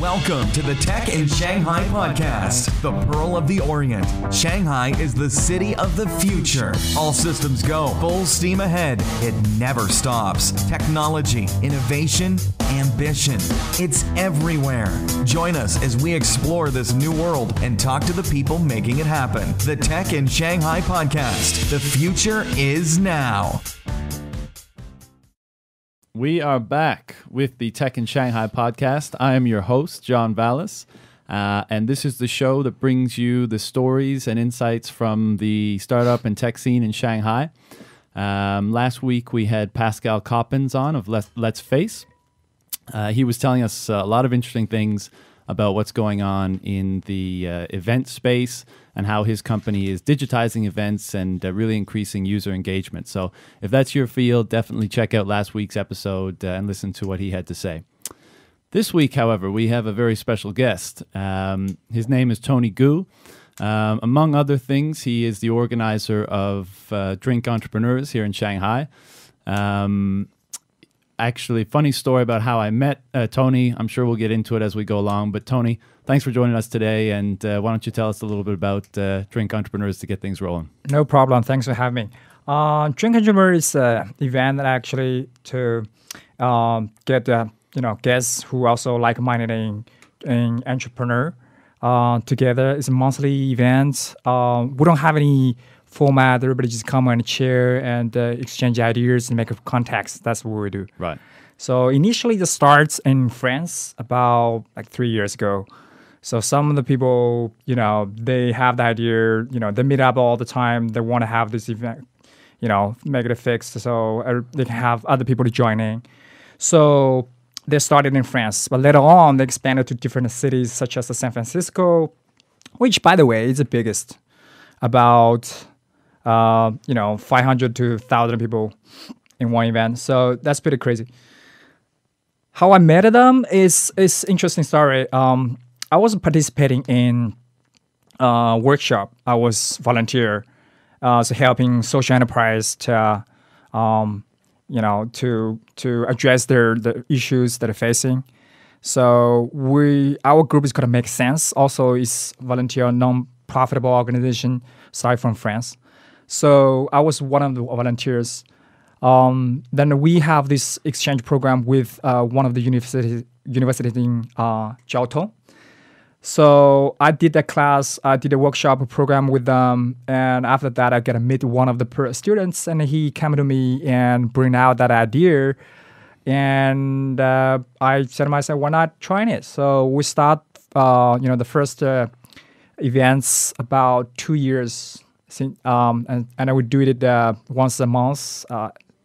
Welcome to the Tech in Shanghai podcast, the Pearl of the Orient. Shanghai is the city of the future. All systems go, full steam ahead. It never stops. Technology, innovation, ambition. It's everywhere. Join us as we explore this new world and talk to the people making it happen. The Tech in Shanghai podcast. The future is now. We are back with the Tech in Shanghai podcast. I am your host, John Vallis, and this is the show that brings you the stories and insights from the startup and tech scene in Shanghai. Last week, we had Pascal Coppens on of Let's Face. He was telling us a lot of interesting things about what's going on in the event space and how his company is digitizing events and really increasing user engagement. So if that's your field, definitely check out last week's episode and listen to what he had to say. This week, however, we have a very special guest. His name is Tony Gu. Among other things, he is the organizer of DrinkEntrepreneurs here in Shanghai. Actually, funny story about how I met Tony. I'm sure we'll get into it as we go along. But Tony, thanks for joining us today. And why don't you tell us a little bit about DrinkEntrepreneurs to get things rolling? No problem. Thanks for having me. DrinkEntrepreneurs is an event that actually to get guests who also like-minded in entrepreneur together. It's a monthly event. We don't have any format. Everybody just come and share and exchange ideas and make a contacts. That's what we do. Right. So initially, it starts in France about 3 years ago. So some of the people, they have the idea, they meet up all the time. They want to have this event, make it fixed so they can have other people to join in. So they started in France, but later on, they expanded to different cities such as San Francisco, which, by the way, is the biggest, about 500 to 1,000 people in one event. So that's pretty crazy. How I met them is interesting story. I was participating in a workshop. I was volunteer, so helping social enterprise to address the issues that they're facing. So our group is called Make Sense. Also, is volunteer non-profitable organization aside from France. So I was one of the volunteers. Then we have this exchange program with one of the university in Jiaotong. So I did that class. I did a workshop program with them, and after that, I got to meet one of the students, and he came to me and bring out that idea. And I said to myself, why not trying it? So we start, the first events about 2 years. And I would do it once a month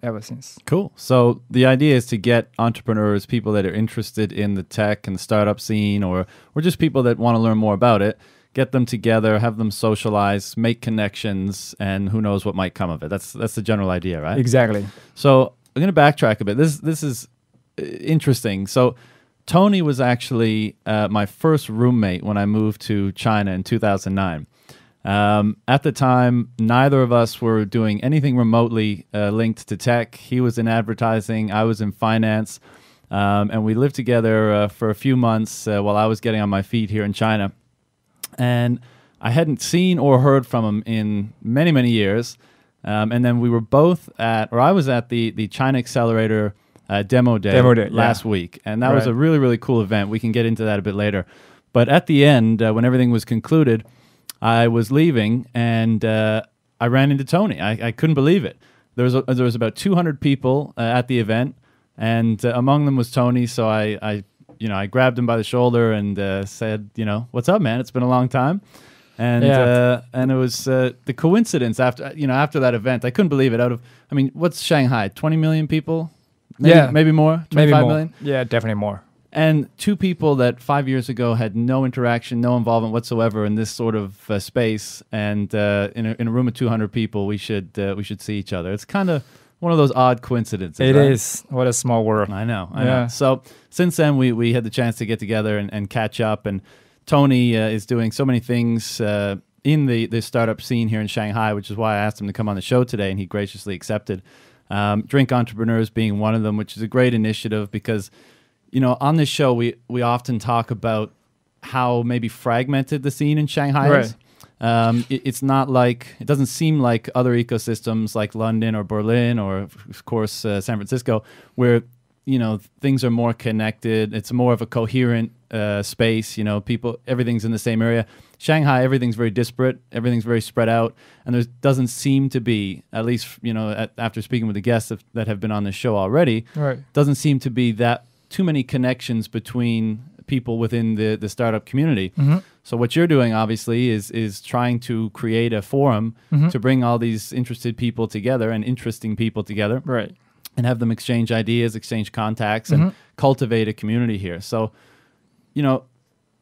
ever since. Cool. So the idea is to get entrepreneurs, people that are interested in the tech and the startup scene, or just people that want to learn more about it, get them together, have them socialize, make connections, and who knows what might come of it. That's the general idea, right? Exactly. So I'm going to backtrack a bit. This is interesting. So Tony was actually my first roommate when I moved to China in 2009. At the time, neither of us were doing anything remotely linked to tech. He was in advertising, I was in finance, and we lived together for a few months while I was getting on my feet here in China. And I hadn't seen or heard from him in many, many years. And then we were both I was at the China Accelerator demo day last week. And that was a really, really cool event. We can get into that a bit later. But at the end, when everything was concluded, I was leaving, and I ran into Tony. I couldn't believe it. There was about 200 people at the event, and among them was Tony. So I grabbed him by the shoulder and said, what's up, man? It's been a long time. And it was the coincidence after that event. I couldn't believe it. What's Shanghai? 20 million people? Maybe more. 25 million? Yeah, definitely more. And two people that 5 years ago had no interaction, no involvement whatsoever in this sort of space, and in a room of 200 people, we should see each other. It's kind of one of those odd coincidences. It is. What a small world. I know. So since then, we had the chance to get together and catch up. And Tony is doing so many things in the startup scene here in Shanghai, which is why I asked him to come on the show today, and he graciously accepted. DrinkEntrepreneurs being one of them, which is a great initiative because on this show, we often talk about how maybe fragmented the scene in Shanghai is. It's not like, it doesn't seem like other ecosystems like London or Berlin or, of course, San Francisco, where, things are more connected. It's more of a coherent space. Everything's in the same area. Shanghai, everything's very disparate. Everything's very spread out. And there doesn't seem to be, at least, after speaking with the guests that have been on this show already, doesn't seem to be that too many connections between people within the startup community. So what you're doing, obviously, is trying to create a forum to bring all these interested people together and interesting people together. And have them exchange ideas, exchange contacts, and cultivate a community here. So,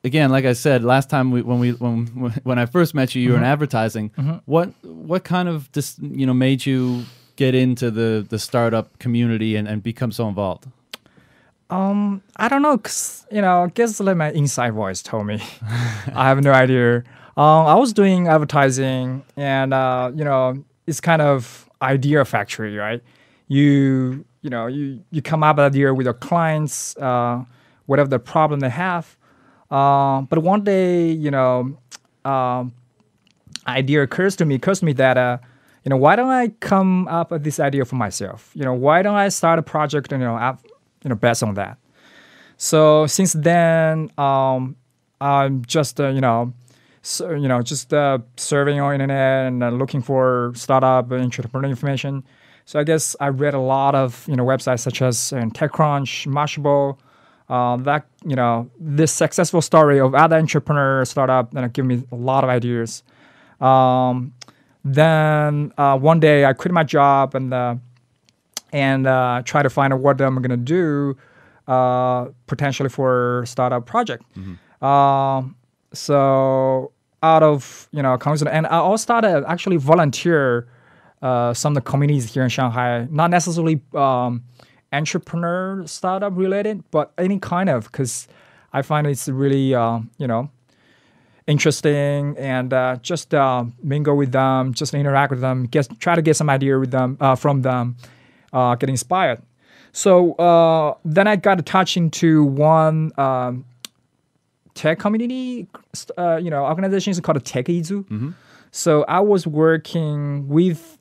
again, like I said, last time when I first met you, you were in advertising. What kind of made you get into the startup community and become so involved? I don't know, cause I guess like my inside voice told me. I have no idea. I was doing advertising, and it's kind of idea factory, right? You come up with an idea with your clients, whatever the problem they have. But one day, idea occurs to me that why don't I come up with this idea for myself? Why don't I start a project based on that? So since then, I'm just surveying on internet and looking for startup and entrepreneur information. So I guess I read a lot of websites such as TechCrunch, Mashable. This successful story of other entrepreneur startup give me a lot of ideas. Then one day I quit my job and try to find out what I'm gonna do potentially for startup project. So out of coincidence, and I also started actually volunteer some of the communities here in Shanghai, not necessarily entrepreneur startup related, but any kind of, because I find it's really interesting, and just mingle with them, just interact with them, try to get some idea with them from them, get inspired. So then I got attached into one tech community, organization called TechEzu. So I was working with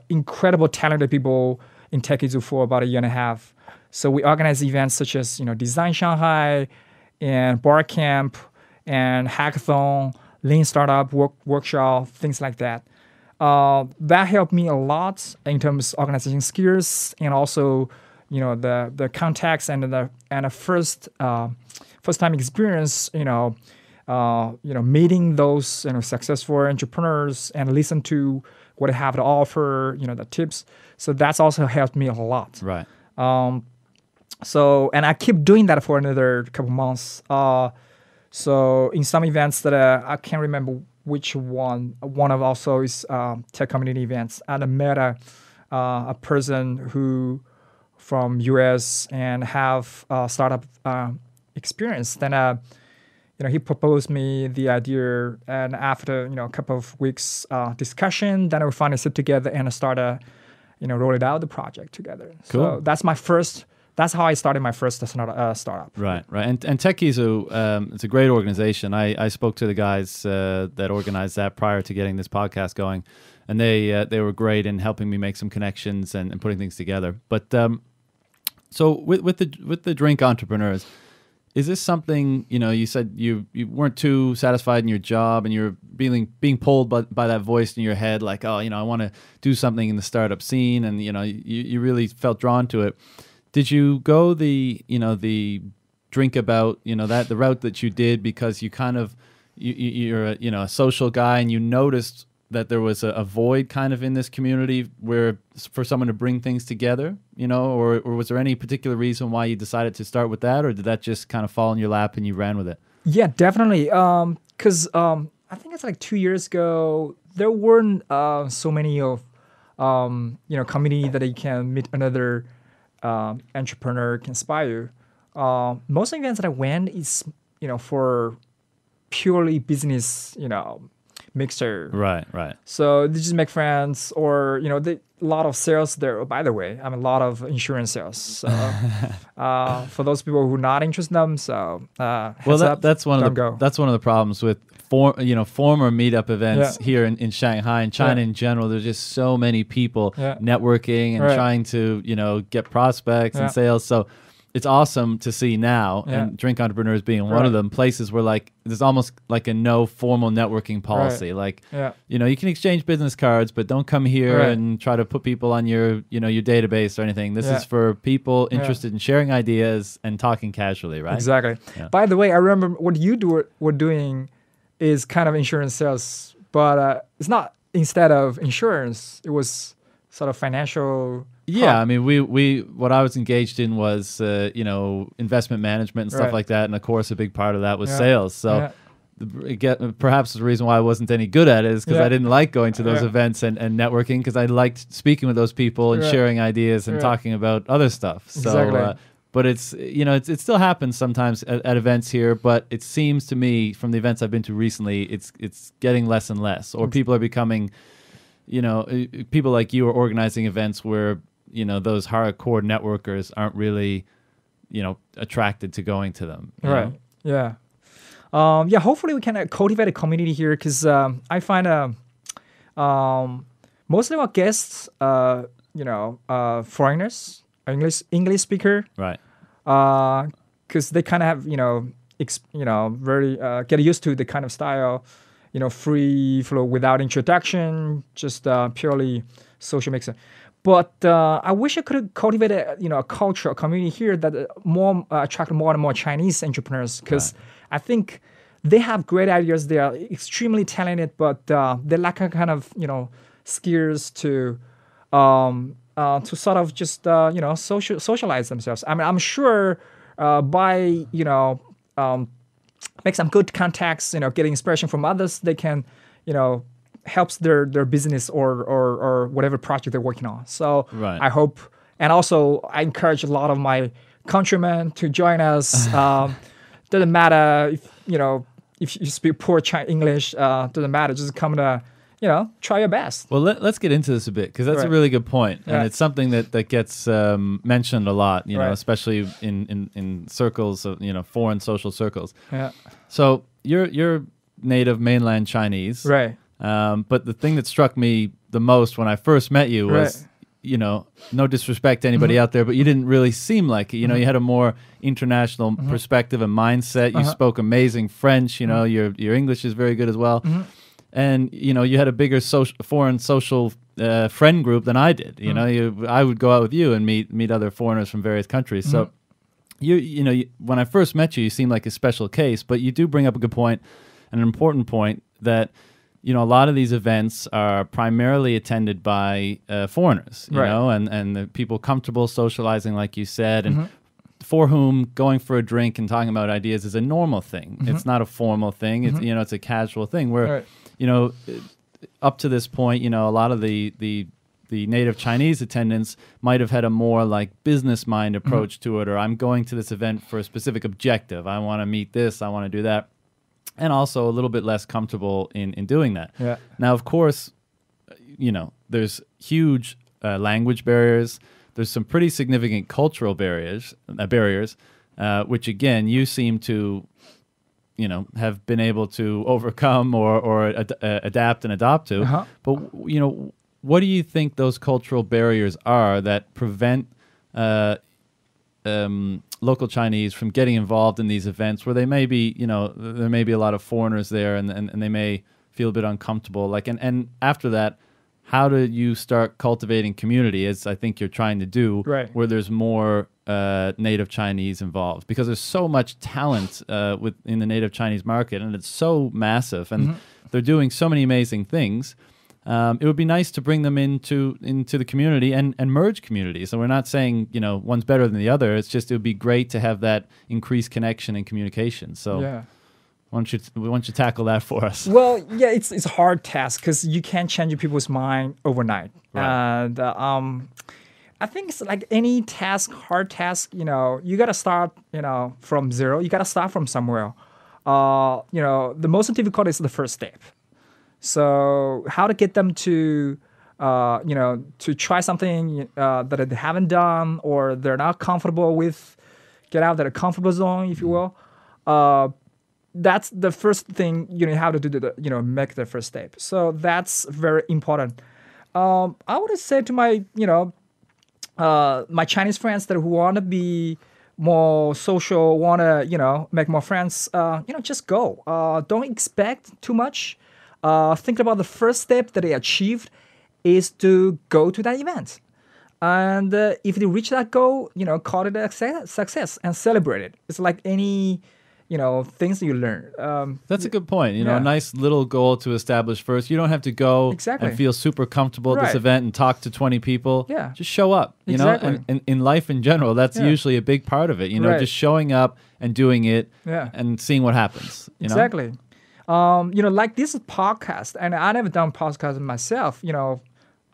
incredible talented people in TechEzu for about a year and a half. So we organize events such as Design Shanghai and Bar Camp and Hackathon, Lean Startup workshop, things like that. That helped me a lot in terms of organization skills, and also the contacts and the first time experience. Meeting those successful entrepreneurs and listen to what they have to offer. The tips. So that's also helped me a lot. Right. So, and I keep doing that for another couple months. So in some events that I can't remember which one of also is tech community events, and I met a person who from US and have startup experience. Then he proposed me the idea, and after a couple of weeks discussion, then we finally sit together and start roll it out the project together. Cool. So that's how I started my first startup. Right. And TechEzu, it's a great organization. I spoke to the guys that organized that prior to getting this podcast going, and they were great in helping me make some connections and putting things together. But so with the Drink Entrepreneurs, is this something, you said you weren't too satisfied in your job and you're being pulled by that voice in your head, like, oh, I want to do something in the startup scene, and, you really felt drawn to it. Did you go the drink about, the route that you did because you kind of, you're a social guy and you noticed that there was a void kind of in this community where for someone to bring things together, or was there any particular reason why you decided to start with that, or did that just kind of fall in your lap and you ran with it? Yeah, definitely. Because I think it's like 2 years ago, there weren't so many of, community that you can meet another entrepreneur can inspire. Most events that I went is, for purely business, mixer. Right. So they just make friends, or lot of sales there. Oh, by the way, a lot of insurance sales. So for those people who are not interested in them, so that's one of the problems with former meetup events here in Shanghai and China in general. There's just so many people networking and trying to get prospects and sales. So it's awesome to see now, and DrinkEntrepreneurs being one of them, places where like there's almost like a no formal networking policy. Like you can exchange business cards, but don't come here and try to put people on your your database or anything. This is for people interested in sharing ideas and talking casually, right? Exactly. By the way, I remember what you were doing is kind of insurance sales, but it's not instead of insurance. It was sort of financial. Yeah, I mean, we what I was engaged in was investment management and stuff like that, and of course, a big part of that was sales. So, perhaps the reason why I wasn't any good at it is because I didn't like going to those events and networking, because I liked speaking with those people and sharing ideas and talking about other stuff. So, exactly. But it's it still happens sometimes at events here, but it seems to me from the events I've been to recently, it's getting less and less, or people are becoming, people like you are organizing events where those hardcore networkers aren't really, attracted to going to them. Right. Yeah. Hopefully we can cultivate a community here, because I find most of our guests, foreigners, English speaker. Right. Because they kind of have, very get used to the kind of style, free flow without introduction, just purely social mixer. But I wish I could cultivate a culture, a community here that attract more and more Chinese entrepreneurs, because I think they have great ideas. They are extremely talented, but they lack a kind of skills to sort of just socialize themselves. I mean, I'm sure by make some good contacts, getting inspiration from others, they can helps their business or whatever project they're working on. So I hope, and also I encourage a lot of my countrymen to join us. Doesn't matter if you speak poor English, doesn't matter. Just come to try your best. Well, let's get into this a bit, because that's a really good point, and it's something that gets mentioned a lot, especially in circles of foreign social circles. Yeah. So you're native mainland Chinese, right? But the thing that struck me the most when I first met you was, no disrespect to anybody out there, but you didn't really seem like it. You had a more international perspective and mindset. You spoke amazing French. Your English is very good as well. And, you had a bigger foreign social friend group than I did. I would go out with you and meet other foreigners from various countries. So, when I first met you, you seemed like a special case, but you do bring up a good point, an important point, that a lot of these events are primarily attended by foreigners, and the people comfortable socializing, like you said, and for whom going for a drink and talking about ideas is a normal thing. It's not a formal thing. It's it's a casual thing where, up to this point, a lot of the native Chinese attendants might have had a more like business mind approach to it, or I'm going to this event for a specific objective. I want to meet this, I want to do that. And also a little bit less comfortable in doing that. Yeah. Now, of course, there's huge language barriers. There's some pretty significant cultural barriers, which again you seem to, have been able to overcome or adapt and adopt to. But what do you think those cultural barriers are that prevent local Chinese from getting involved in these events where they may be, there may be a lot of foreigners there and they may feel a bit uncomfortable. And after that, how do you start cultivating community, as I think you're trying to do, where there's more native Chinese involved? Because there's so much talent in the native Chinese market, and it's so massive, and they're doing so many amazing things. It would be nice to bring them into the community and merge communities. So we're not saying one's better than the other. It's just it would be great to have that increased connection and communication. So why don't you tackle that for us? Well, yeah, it's a hard task because you can't change people's mind overnight. Right. And I think it's like any task, hard task. You got to start from zero. You got to start from somewhere. The most difficult is the first step. So how to get them to to try something that they haven't done or they're not comfortable with, get out of their comfortable zone, if you will. That's the first thing you have to do to make the first step. So that's very important. I would say to my my Chinese friends that who want to be more social, want to make more friends, just go. Don't expect too much. Think about the first step that they achieved is to go to that event. And if they reach that goal, call it a success and celebrate it. It's like any, things that you learn. That's a good point. A nice little goal to establish first. You don't have to go and feel super comfortable at this event and talk to 20 people. Yeah. Just show up, Exactly. And in life in general, that's usually a big part of it, just showing up and doing it and seeing what happens. Exactly. Like this podcast, and I never done podcast myself,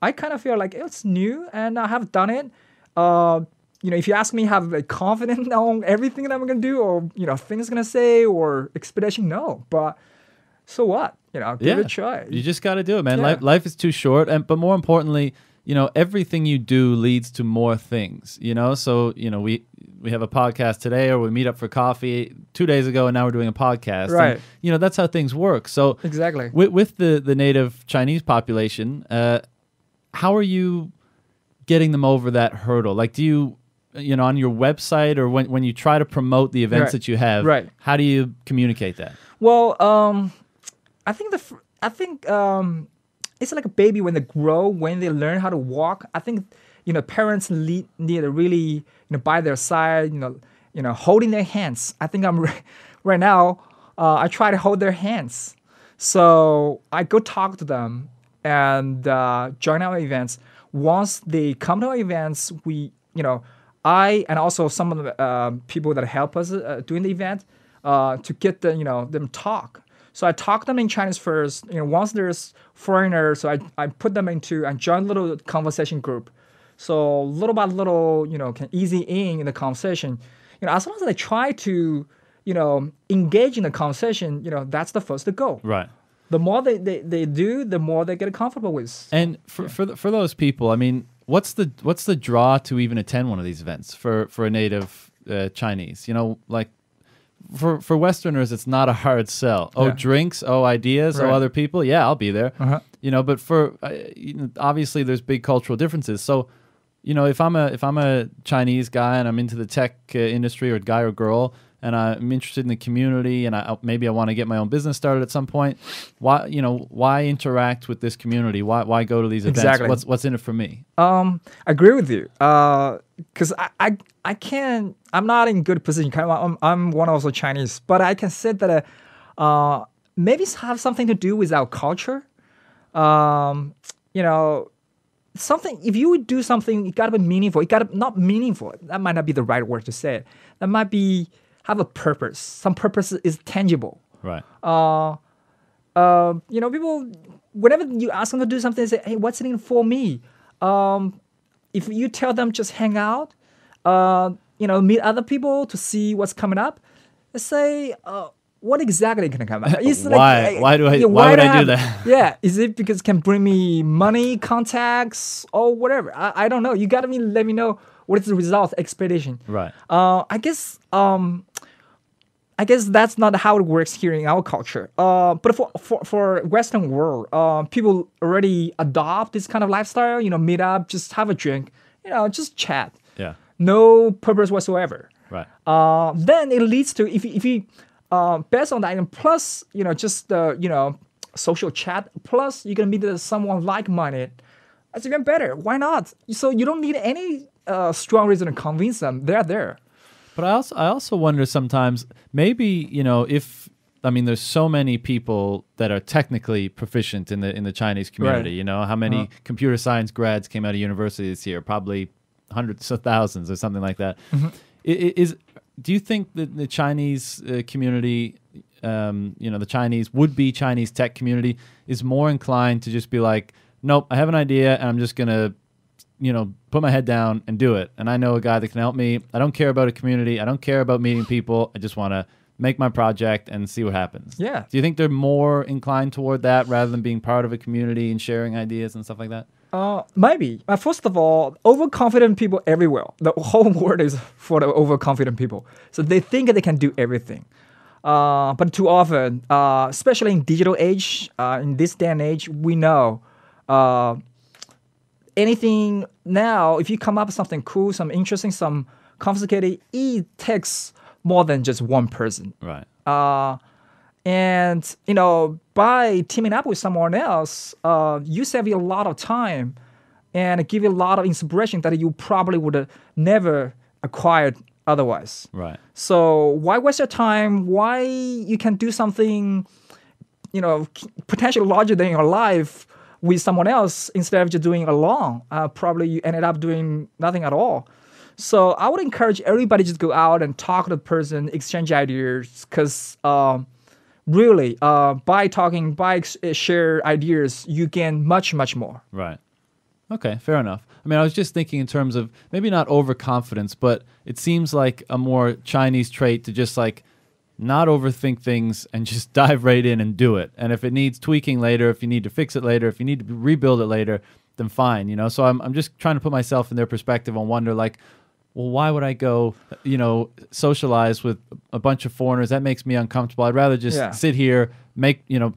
I kind of feel like it's new and I have done it. If you ask me, have a confidence on everything that I'm going to do or, things I'm going to say or expectation, no. But so what? Give it a try. You just got to do it, man. Life is too short. But more importantly, everything you do leads to more things, So, we have a podcast today or we meet up for coffee 2 days ago and now we're doing a podcast. Right. And, that's how things work. So exactly. With the native Chinese population, how are you getting them over that hurdle? Like, do you, on your website or when you try to promote the events that you have, how do you communicate that? Well, I think it's like a baby when they grow, when they learn how to walk. I think, parents need to really, by their side, holding their hands. I think I'm right now, I try to hold their hands. So I go talk to them and join our events. Once they come to our events, I and also some of the people that help us doing the event to get them talk. So I talk them in Chinese first. Once there's foreigners, so I put them into and join a little conversation group. So little by little, can easy in the conversation. As long as they try to, engage in the conversation, that's the first to go. Right. The more they do, the more they get comfortable with. And for those people, I mean, what's the draw to even attend one of these events for a native Chinese? Like for Westerners, it's not a hard sell. Oh, drinks, ideas, other people. Yeah, I'll be there. But for obviously there's big cultural differences. So, if I'm a Chinese guy and I'm into the tech industry or guy or girl, and I'm interested in the community, and maybe I want to get my own business started at some point. Why interact with this community? Why go to these events? Exactly. What's in it for me? I agree with you. Because I can't. I'm not in good position. I'm one also Chinese, but I can say that maybe have something to do with our culture. Something. If you would do something, it gotta be meaningful. It gotta not meaningful. That might not be the right word to say it. That might be. Have a purpose. Some purpose is tangible. Right. People, whenever you ask them to do something, they say, hey, what's in it for me? If you tell them just hang out, meet other people to see what's coming up, they say, what exactly can come up? Why would I do that? Yeah. Is it because it can bring me money, contacts, or whatever? I don't know. You got to let me know what is the result, expectation. Right. I guess that's not how it works here in our culture. But for Western world, people already adopt this kind of lifestyle. Meet up, just have a drink, just chat. Yeah. No purpose whatsoever. Right. Then it leads to if you based on that, and plus just social chat, plus you're gonna meet someone like-minded. That's even better. Why not? So you don't need any strong reason to convince them. They're there. But I also wonder sometimes, maybe, there's so many people that are technically proficient in the Chinese community. Right. How many computer science grads came out of university this year? Probably hundreds of thousands or something like that. Mm-hmm. Do you think that the Chinese community, the Chinese would-be Chinese tech community is more inclined to just be like, nope, I have an idea and I'm just going to put my head down and do it. And I know a guy that can help me. I don't care about a community. I don't care about meeting people. I just want to make my project and see what happens. Yeah. Do you think they're more inclined toward that rather than being part of a community and sharing ideas and stuff like that? Maybe. First of all, overconfident people everywhere. The whole world is for the overconfident people. So they think they can do everything. But too often, especially in digital age, in this day and age, we know anything now, if you come up with something cool, some interesting, some complicated, it takes more than just one person. Right. And, by teaming up with someone else, you save you a lot of time and give you a lot of inspiration that you probably would have never acquired otherwise. Right. So why waste your time? Why you can do something, potentially larger than your life with someone else instead of just doing it alone? Probably you ended up doing nothing at all. So I would encourage everybody just go out and talk to the person, exchange ideas, because really, by talking, share ideas, you gain much, much more. Right. Okay, fair enough. I mean, I was just thinking in terms of maybe not overconfidence, but it seems like a more Chinese trait to just like not overthink things and just dive right in and do it. And if it needs tweaking later, if you need to fix it later, if you need to rebuild it later, then fine, So I'm just trying to put myself in their perspective and wonder like, well, why would I go, socialize with a bunch of foreigners? That makes me uncomfortable. I'd rather just sit here,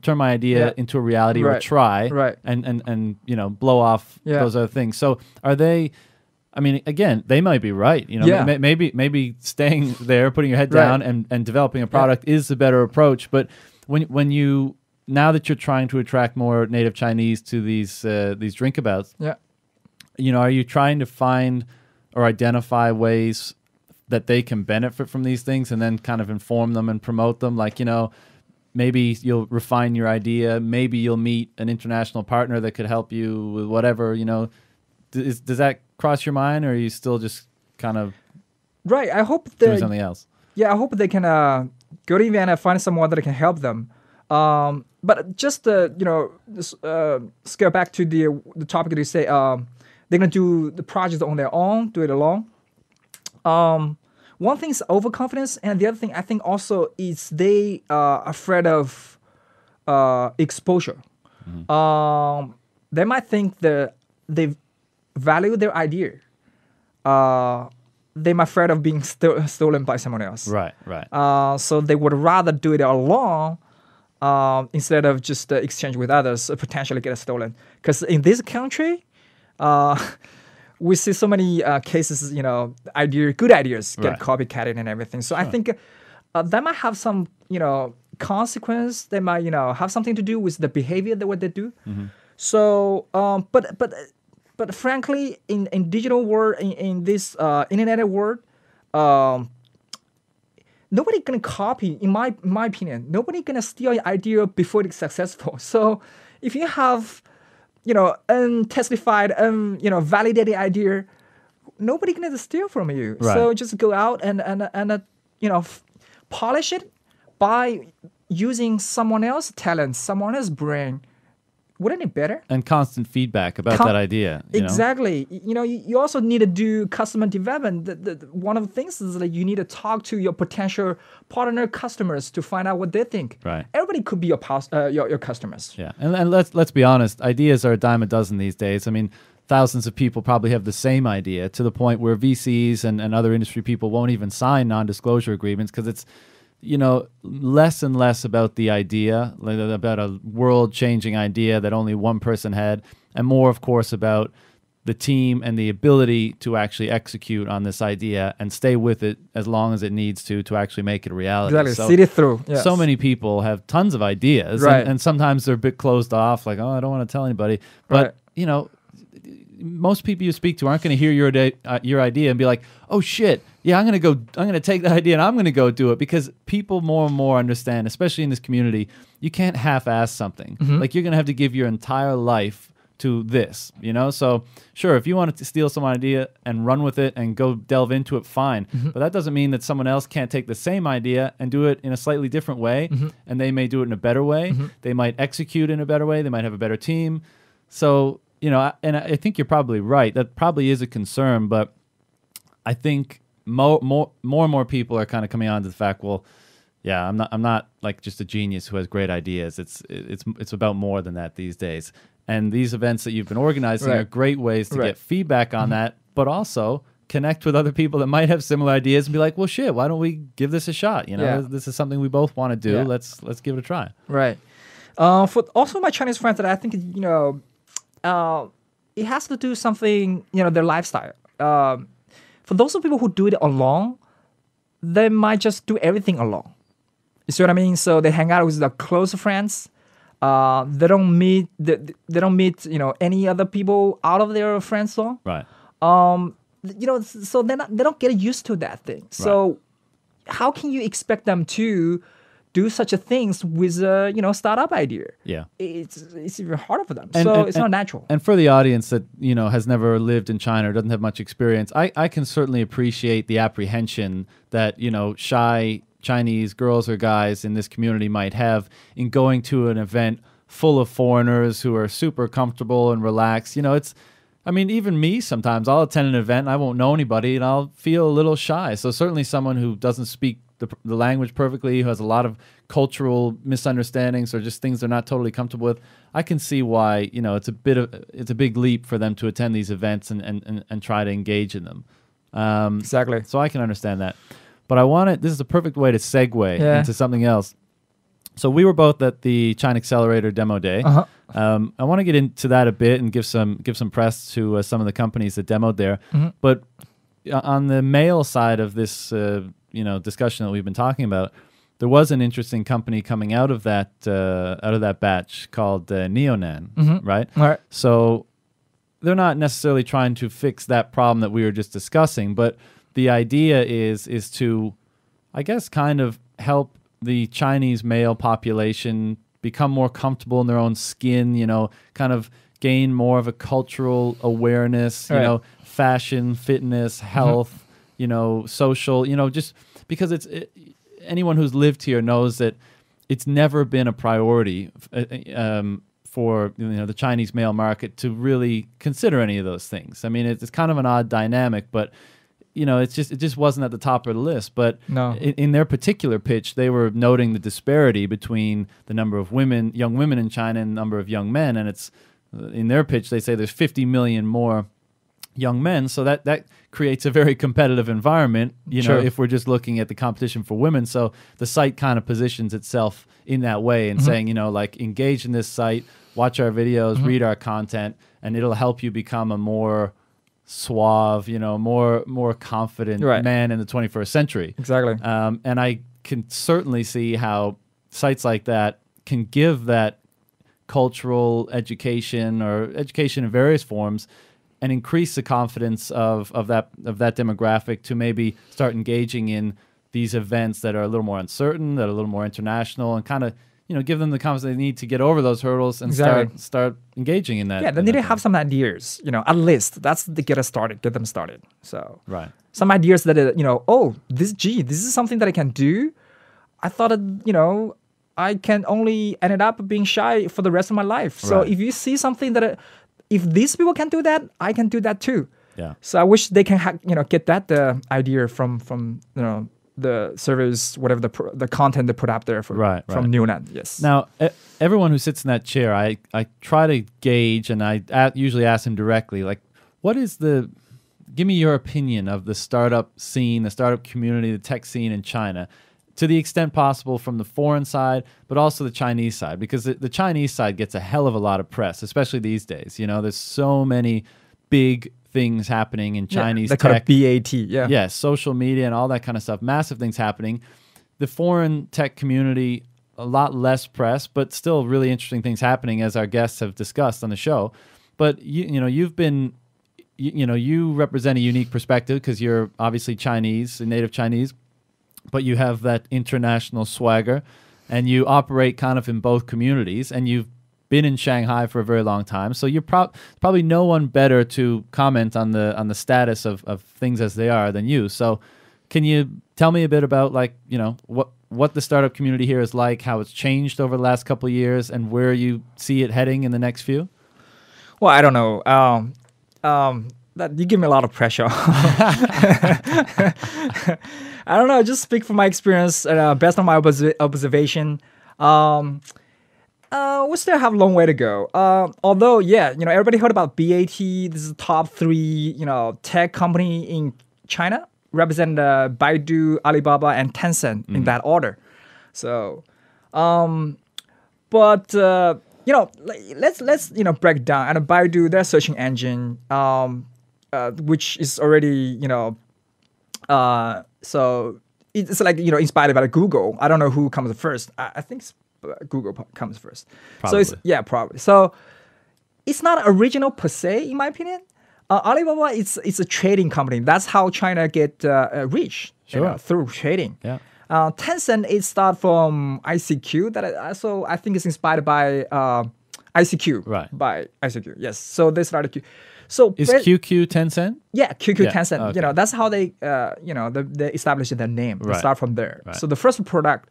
turn my idea into a reality or try and blow off those other things. So are they, I mean, again, they might be right. Maybe staying there, putting your head down and developing a product is the better approach. But when you, now that you're trying to attract more native Chinese to these drinkabouts, are you trying to find or identify ways that they can benefit from these things and then kind of inform them and promote them? Like, maybe you'll refine your idea. Maybe you'll meet an international partner that could help you with whatever, Does that cross your mind, or are you still just kind of I hope doing something else? Yeah, I hope they can go to event and find someone that can help them. But just scale back to the topic that you say, they're gonna do the project on their own, do it alone. One thing is overconfidence, and the other thing I think also is they are afraid of exposure. Mm-hmm. They might think that they value their idea. They might afraid of being stolen by someone else. Right. So they would rather do it alone instead of just exchange with others, potentially get it stolen. Because in this country, we see so many cases, good ideas get copycatted and everything. So I think that might have some, consequence. They might, have something to do with the behavior that what they do. Mm-hmm. So, but frankly, in digital world, in this internet world, nobody gonna copy. In my opinion, nobody gonna steal your idea before it's successful. So, if you have untestified, validated idea, nobody can steal from you. Right. So just go out and polish it by using someone else's talent, someone else's brain. Wouldn't it be better? And constant feedback about that idea. Exactly. You also need to do customer development. One of the things is that you need to talk to your potential partner customers to find out what they think. Right. Everybody could be your customers. Yeah, and let's be honest. Ideas are a dime a dozen these days. I mean, thousands of people probably have the same idea to the point where VCs and other industry people won't even sign non-disclosure agreements because it's less and less about the idea, like about a world-changing idea that only one person had, and more, of course, about the team and the ability to actually execute on this idea and stay with it as long as it needs to actually make it a reality. Exactly, so, see it through. Yes. So many people have tons of ideas, and sometimes they're a bit closed off, like, I don't want to tell anybody. But, most people you speak to aren't going to hear your idea and be like, oh, shit, yeah, I'm going to take that idea and I'm going to go do it, because people more and more understand, especially in this community, you can't half-ass something. Mm-hmm. Like, you're going to have to give your entire life to this, So, sure, if you want to steal some idea and run with it and go delve into it, fine. Mm-hmm. But that doesn't mean that someone else can't take the same idea and do it in a slightly different way, and they may do it in a better way. Mm-hmm. They might execute in a better way. They might have a better team. So, and I think you're probably right. That probably is a concern, but I think more and more people are kind of coming on to the fact, well, yeah, I'm not like just a genius who has great ideas. It's about more than that these days. And these events that you've been organizing are great ways to get feedback on that, but also connect with other people that might have similar ideas and be like, well, shit, why don't we give this a shot? You know, this is something we both want to do. Let's give it a try. Right. For also my Chinese friends that I think, you know, it has to do something, you know, their lifestyle. For those of people who do it alone, they might just do everything alone. You see what I mean? So they hang out with their close friends. They don't meet, you know, any other people out of their friend zone. Right. You know, so they don't get used to that thing. So how can you expect them to do such a things with a, you know, startup idea? Yeah. It's even harder for them. It's not natural. And for the audience that, you know, has never lived in China or doesn't have much experience, I can certainly appreciate the apprehension that, you know, shy Chinese girls or guys in this community might have in going to an event full of foreigners who are super comfortable and relaxed. You know, I mean, even me, sometimes I'll attend an event and I won't know anybody and I'll feel a little shy. So certainly someone who doesn't speak the language perfectly, who has a lot of cultural misunderstandings or just things they're not totally comfortable with, I can see why, you know, it's a big leap for them to attend these events and try to engage in them. Exactly. So I can understand that. But this is a perfect way to segue into something else. So we were both at the China Accelerator demo day. I want to get into that a bit and give some press to some of the companies that demoed there. But on the male side of this, you know, discussion that we've been talking about, there was an interesting company coming out of that batch called Neonan, right? All right. So they're not necessarily trying to fix that problem that we were just discussing, but the idea is to, I guess, kind of help the Chinese male population become more comfortable in their own skin, you know, kind of gain more of a cultural awareness, you know, fashion, fitness, health, you know, social, you know, just because anyone who's lived here knows that it's never been a priority for, you know, the Chinese male market to really consider any of those things. I mean, it's kind of an odd dynamic, but you know, it just wasn't at the top of the list. But in their particular pitch, they were noting the disparity between the number of young women in China and the number of young men. And it's in their pitch, they say there's 50 million more young men. So that creates a very competitive environment, you know, if we're just looking at the competition for women. So the site kind of positions itself in that way and saying, you know, like, engage in this site, watch our videos, read our content, and it'll help you become a more suave, you know, more confident man in the 21st century. Exactly. And I can certainly see how sites like that can give that cultural education or education in various forms and increase the confidence of that demographic to maybe start engaging in these events that are a little more uncertain, that are a little more international, and kind of, you know, give them the confidence they need to get over those hurdles and start engaging in that. Yeah, they need to have some ideas, you know, at least. That's to get them started. So some ideas that, you know, this is something that I can do. I thought, you know, I can only ended up being shy for the rest of my life. So if you see something that, if these people can do that, I can do that too. Yeah. So I wish they can, you know, get that idea from you know, the service, whatever the content they put up there from Neonan. Yes. Now, everyone who sits in that chair, I try to gauge, and I usually ask them directly, like, give me your opinion of the startup scene, the startup community, the tech scene in China, to the extent possible from the foreign side, but also the Chinese side, because the Chinese side gets a hell of a lot of press, especially these days. You know, there's so many big things happening in Chinese tech. Kind of BAT, yeah, social media and all that kind of stuff. Massive things happening. The foreign tech community, a lot less press, but still really interesting things happening, as our guests have discussed on the show. But you represent a unique perspective because you're obviously Chinese, native Chinese, but you have that international swagger, and you operate kind of in both communities, and you've been in Shanghai for a very long time, so you're probably no one better to comment on the status of things as they are than you. So can you tell me a bit about, like, you know, what the startup community here is like, how it's changed over the last couple of years, and where you see it heading in the next few? Well, I don't know. That you give me a lot of pressure. I don't know. Just speak from my experience, based on my observation. We still have a long way to go. Although, yeah, everybody heard about BAT. This is the top 3, tech company in China, represent Baidu, Alibaba, and Tencent in that order. So, but let's break it down. And Baidu, their searching engine, which is already so it's like inspired by Google. I don't know who comes first. I think Google comes first. Probably. So probably. So it's not original per se, in my opinion. Alibaba, it's a trading company. That's how China get rich. Sure. Through trading. Yeah. Tencent, it started from ICQ. That I think it's inspired by ICQ. Right. By ICQ. Yes. So they started. So is QQ Tencent? Yeah, QQ Tencent. Okay. That's how they they established their name. They Right. start from there. Right. So the first product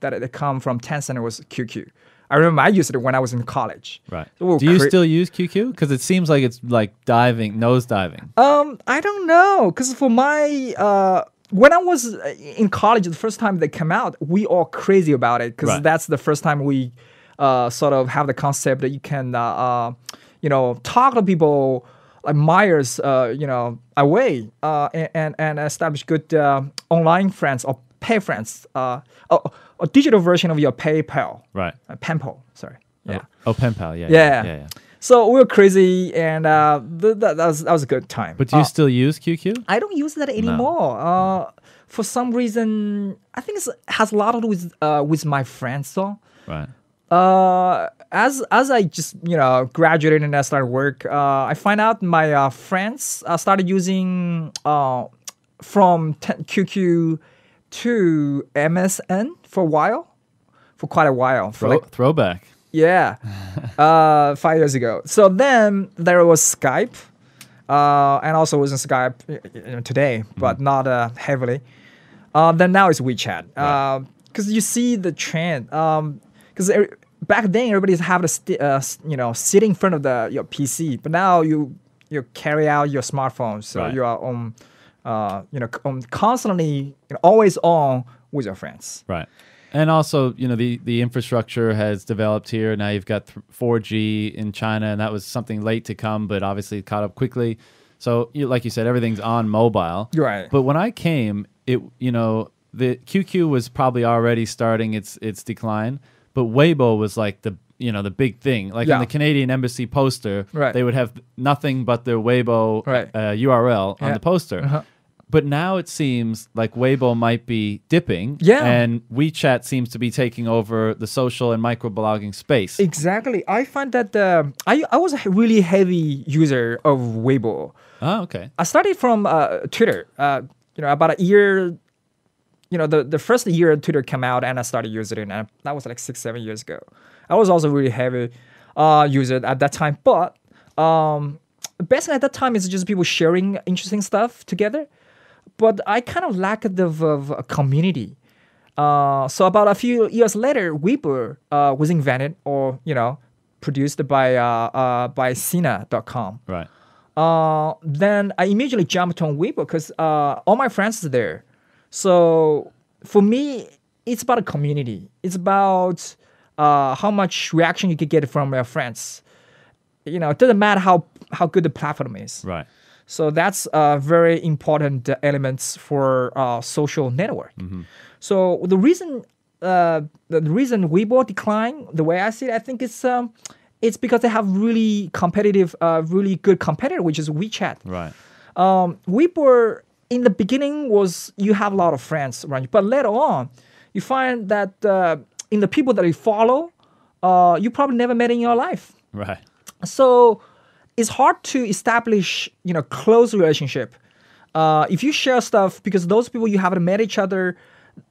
that it come from Tencent was QQ. I remember I used it when I was in college. Right. So Do you still use QQ? Because it seems like it's like nose diving. I don't know, because for my when I was in college, the first time they came out, we all crazy about it, because Right. that's the first time we sort of have the concept that you can talk to people like miles away and establish good online friends or pay friends, a digital version of your PayPal. Right. Penpal, sorry. Yeah. Oh, pen pal. Yeah. Yeah. So we were crazy, and that was a good time. But do you still use QQ? I don't use that anymore. For some reason, I think it has a lot to do with my friends. So, Right. as I just graduated and I started work, I find out my friends started using from QQ to MSN for quite a while. Throwback. Yeah, 5 years ago. So then there was Skype, and also was in Skype today, but not heavily. Then now it's WeChat, because you see the trend. Because back then everybody's having to sit in front of your PC, but now you carry out your smartphone, so Right. you are constantly always on with your friends. Right. And also, the infrastructure has developed here. Now you've got 4G in China, and that was something late to come, but obviously caught up quickly. So, like you said, everything's on mobile. Right. But when I came, the QQ was probably already starting its decline, but Weibo was like the big thing. Like in the Canadian Embassy poster, Right. they would have nothing but their Weibo Right. URL on the poster. Uh-huh. But now it seems like Weibo might be dipping, and WeChat seems to be taking over the social and microblogging space. Exactly. I find that I was a really heavy user of Weibo. Oh, okay. I started from Twitter. About a year. The first year Twitter came out, and I started using it, and that was like 6-7 years ago. I was also really heavy user at that time, but basically at that time it's just people sharing interesting stuff together. But I kind of lacked of a community. So about a few years later, Weibo was invented or produced by Sina.com. Right. Then I immediately jumped on Weibo because all my friends are there. So for me, it's about a community. It's about how much reaction you can get from your friends. It doesn't matter how good the platform is. Right. So that's very important elements for social network. Mm-hmm. So the reason Weibo declined, the way I see it, I think it's because they have really competitive, really good competitor, which is WeChat. Right. Weibo in the beginning was you have a lot of friends around you, but later on, you find that in the people that you follow, you probably never met in your life. Right. So it's hard to establish, close relationship. If you share stuff, because those people you haven't met each other,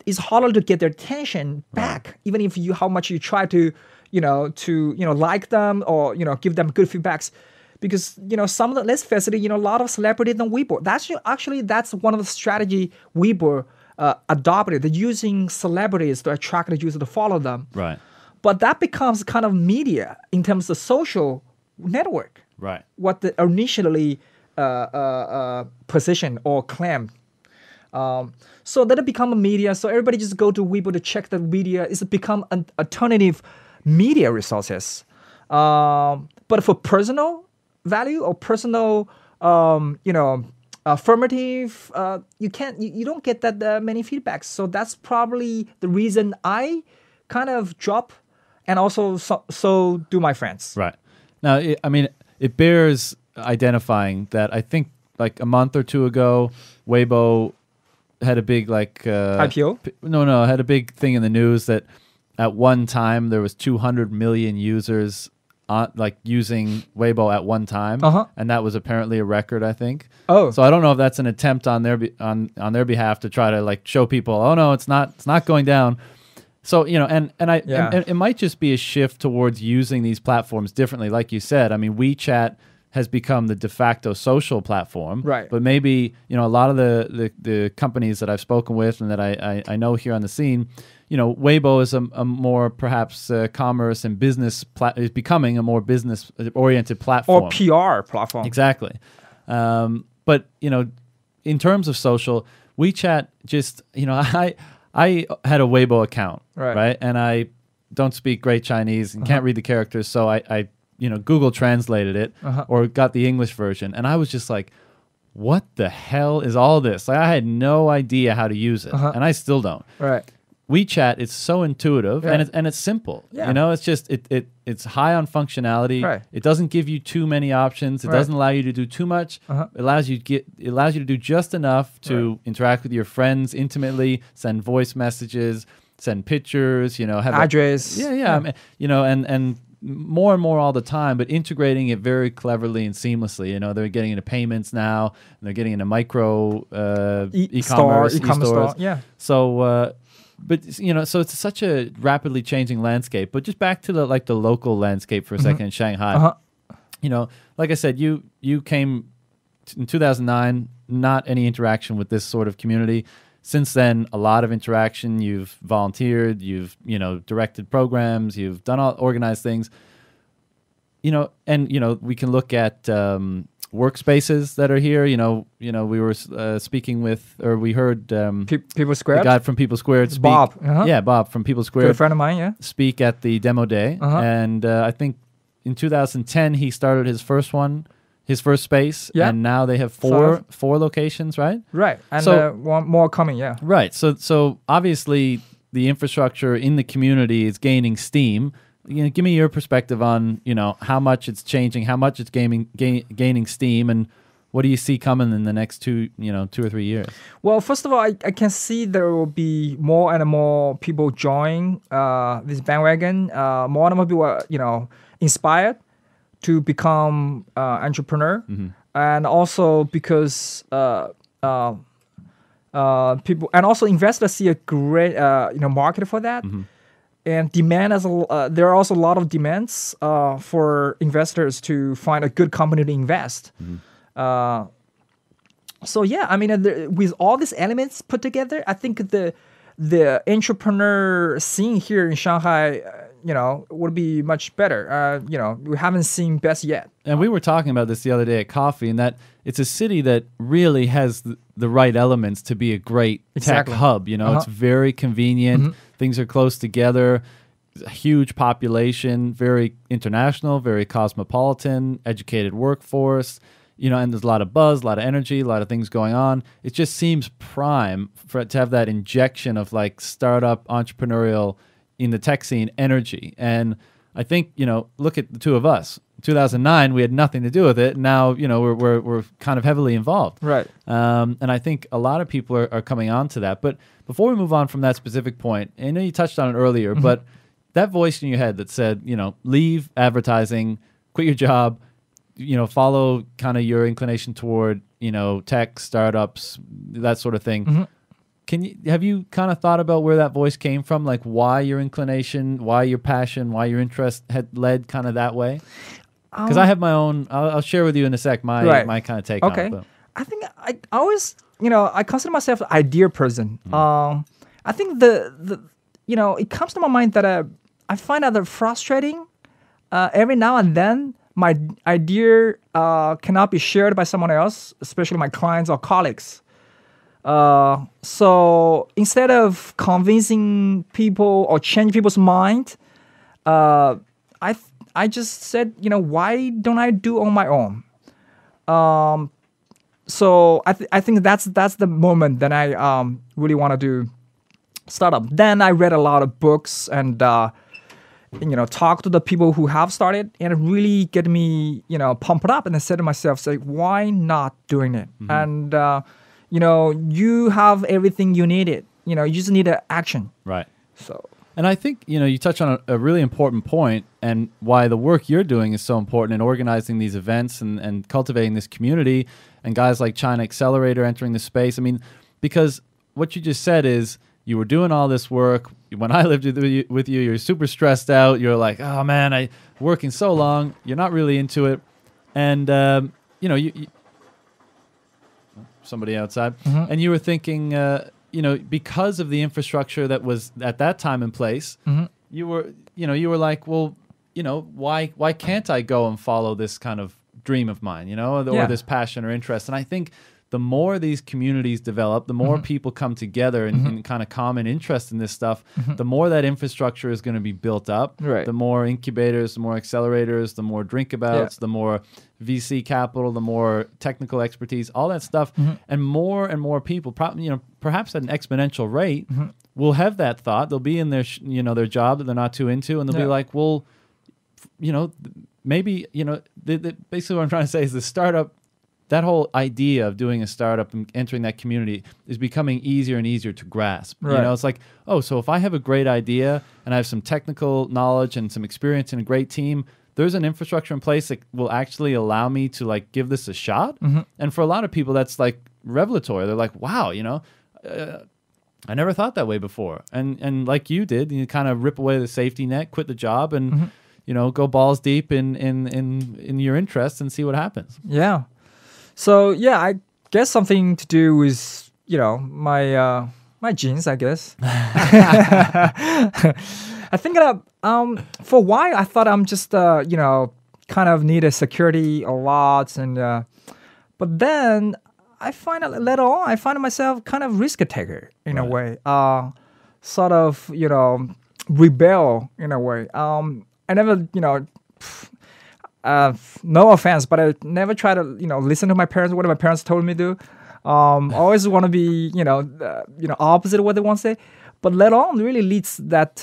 it's harder to get their attention back. Right. Even if how much you try to, like them or give them good feedbacks, because some of the let's face it, a lot of celebrities on Weibo. That's one of the strategy Weibo adopted. They're using celebrities to attract the user to follow them. Right. But that becomes kind of media in terms of social network. Right. What they initially positioned or claimed. So that it become a media. So everybody just go to Weibo to check the media. It's become an alternative media resources. But for personal value or personal, affirmative, you don't get that many feedbacks. So that's probably the reason I kind of drop, and also so do my friends. Right. Now, it bears identifying that I think like a month or two ago, Weibo had a big IPO? Had a big thing in the news that at one time there was 200 million users using Weibo at one time, and that was apparently a record, I think. Oh, so I don't know if that's an attempt on their their behalf to try to like show people, oh no, it's not going down. So and it might just be a shift towards using these platforms differently, like you said. I mean, WeChat has become the de facto social platform, right? But maybe a lot of the companies that I've spoken with and that I know here on the scene, Weibo is a more perhaps commerce and business is becoming a more business oriented platform or PR platform. Exactly. But in terms of social, WeChat just I had a Weibo account, right? And I don't speak great Chinese and can't read the characters, so I Google translated it or got the English version, and I was just like, what the hell is all this? Like, I had no idea how to use it, and I still don't. Right. WeChat is so intuitive and it's simple. Yeah. It's just it's high on functionality. Right. It doesn't give you too many options. It doesn't allow you to do too much. It allows you to do just enough to interact with your friends intimately, send voice messages, send pictures, have address. And more and more all the time, but integrating it very cleverly and seamlessly. They're getting into payments now, and they're getting into micro e-commerce store. Yeah. So so it's such a rapidly changing landscape. But just back to the local landscape for a second in Shanghai. Like I said, you came in 2009, not any interaction with this sort of community. Since then, a lot of interaction. You've volunteered, you've directed programs, you've done all organized things. We can look at workspaces that are here. We were speaking with, or we heard People Squared. The guy from People Squared speak. Bob. Yeah, Bob from People Squared. Good friend of mine. Yeah. Speak at the demo day, and I think in 2010 he started his first space, and now they have four locations, right? Right, and so, one more coming, yeah. Right, so obviously the infrastructure in the community is gaining steam. Give me your perspective on how much it's changing, how much it's gaining steam, and what do you see coming in the next 2 or 3 years? Well, first of all, I can see there will be more and more people join this bandwagon. More and more people are inspired to become entrepreneur, and also because people and also investors see a great market for that, and demand there are also a lot of demands for investors to find a good company to invest. So yeah, I mean, with all these elements put together, I think the entrepreneur scene here in Shanghai, would be much better. We haven't seen best yet. And we were talking about this the other day at coffee, and that it's a city that really has the right elements to be a great tech hub. It's very convenient. Things are close together. A huge population, very international, very cosmopolitan, educated workforce. And there's a lot of buzz, a lot of energy, a lot of things going on. It just seems prime for it to have that injection of like startup entrepreneurial in the tech scene energy. And I think, look at the two of us. 2009, we had nothing to do with it. Now, we're kind of heavily involved. Right. And I think a lot of people are coming on to that. But before we move on from that specific point, I know you touched on it earlier, but that voice in your head that said, leave advertising, quit your job, follow kind of your inclination toward, tech, startups, that sort of thing. Have you kind of thought about where that voice came from? Like why your inclination, why your passion, why your interest had led kind of that way? Because I have my own, I'll share with you in a sec my kind of take on it. But. I think I always, I consider myself an idea person. I think it comes to my mind that I find that frustrating every now and then. My idea cannot be shared by someone else, especially my clients or colleagues. So instead of convincing people or change people's mind, I just said, why don't I do on my own? So I think that's the moment that I really want to do startup. Then I read a lot of books and talk to the people who have started, and it really get me pumped up. And I said to myself, say, why not doing it? And you have everything you needed. You just need action. Right. So. And I think, you touch on a really important point, and why the work you're doing is so important in organizing these events and cultivating this community, and guys like China Accelerator entering the space. I mean, because what you just said is you were doing all this work. When I lived with you, you're super stressed out. You're like, oh, man, I'm working so long. You're not really into it. And, you somebody outside. And you were thinking... because of the infrastructure that was at that time in place, you were like, well, why can't I go and follow this kind of dream of mine, or this passion or interest? And I think the more these communities develop, the more people come together in kind of common interest in this stuff, the more that infrastructure is going to be built up. Right. The more incubators, the more accelerators, the more drinkabouts, the more VC capital, the more technical expertise, all that stuff, and more people, perhaps at an exponential rate, will have that thought. They'll be in their their job that they're not too into, and they'll be like, well, maybe basically what I'm trying to say is the startup. That whole idea of doing a startup and entering that community is becoming easier and easier to grasp. Right. It's like, oh, so if I have a great idea and I have some technical knowledge and some experience and a great team, there's an infrastructure in place that will actually allow me to like give this a shot. And for a lot of people, that's like revelatory. They're like, wow, I never thought that way before. And like you did, you kind of rip away the safety net, quit the job, and go balls deep in your interests and see what happens. Yeah. So yeah, I guess something to do with my genes, I guess. I think that for a while I thought I'm just kind of needed security a lot, and but then I find out later on I find myself kind of risk taker in a way, sort of rebel in a way. I never no offense, but I never try to, listen to my parents, what my parents told me to do. Always want to be, opposite of what they want to say. But later on really leads that,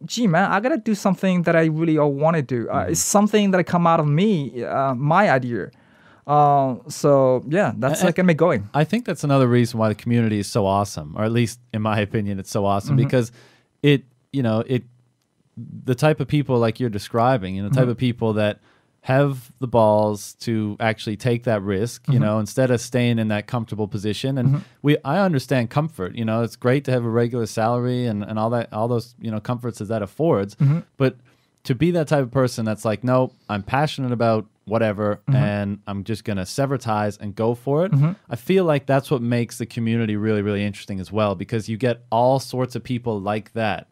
gee, man, I got to do something that I really want to do. It's something that come out of me, my idea. So, yeah, that's like me going. I think that's another reason why the community is so awesome, or at least in my opinion, it's so awesome, because the type of people like you're describing, the type of people that have the balls to actually take that risk, instead of staying in that comfortable position. And I understand comfort, it's great to have a regular salary and all those, comforts that affords. But to be that type of person that's like, no, I'm passionate about whatever, and I'm just going to sever ties and go for it. I feel like that's what makes the community really, really interesting as well, because you get all sorts of people like that,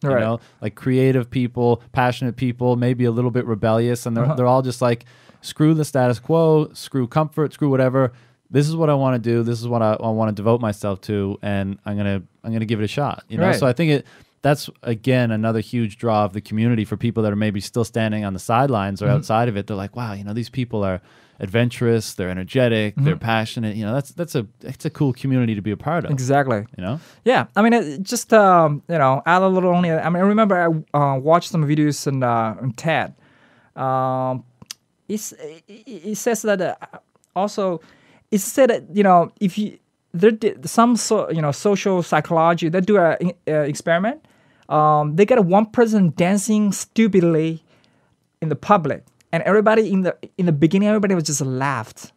like creative people, passionate people, maybe a little bit rebellious, and they're all just like, screw the status quo, screw comfort, screw whatever. This is what I want to do. This is what I want to devote myself to, and I'm gonna give it a shot. So I think that's, again, another huge draw of the community for people that are maybe still standing on the sidelines or outside of it. They're like, wow, these people are adventurous, they're energetic, they're passionate. That's a cool community to be a part of. Exactly. Yeah. I mean, it just add a little only. I mean, I remember I watched some videos on TED. It says that also, it said that if you there did some social psychology, they do an experiment. They get one person dancing stupidly in the public, and everybody in the beginning, everybody was just laughed,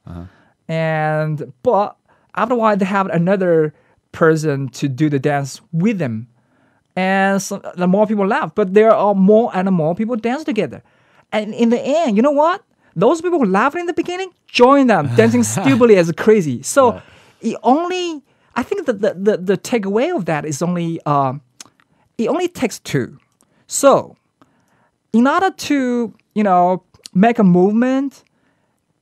but after a while they have another person to do the dance with them, and so the more people laugh, but there are more and more people dance together, and in the end, you know what? Those people who laughed in the beginning join them dancing stupidly as crazy. So I think that the takeaway of that is only. It only takes two. So, in order to, make a movement,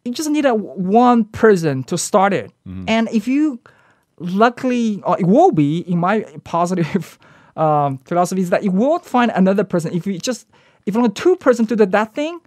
you just need one person to start it. And if you, luckily, or it will be, in my positive philosophy, is that you won't find another person. If you just if only 2% do that thing,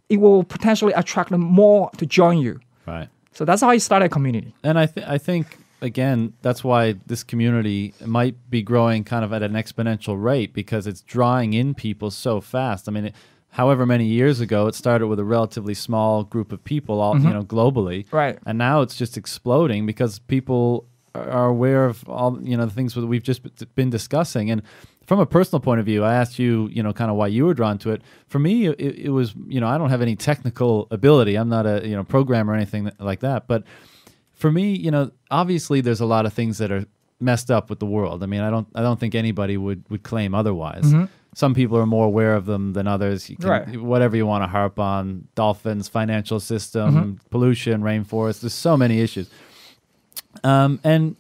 it will potentially attract more to join you. Right. So that's how I started a community. And I think, again, that's why this community might be growing kind of at an exponential rate, because it's drawing in people so fast. I mean, however many years ago, it started with a relatively small group of people, all globally. Right. And now it's just exploding because people are aware of all, the things that we've just been discussing. And from a personal point of view, I asked you, kind of why you were drawn to it. For me, it was, I don't have any technical ability. I'm not a, programmer or anything like that. But for me, obviously there's a lot of things that are messed up with the world. I mean, I don't think anybody would claim otherwise. Some people are more aware of them than others. You can, whatever you want to harp on, dolphins, financial system, pollution, rainforest. There's so many issues. And,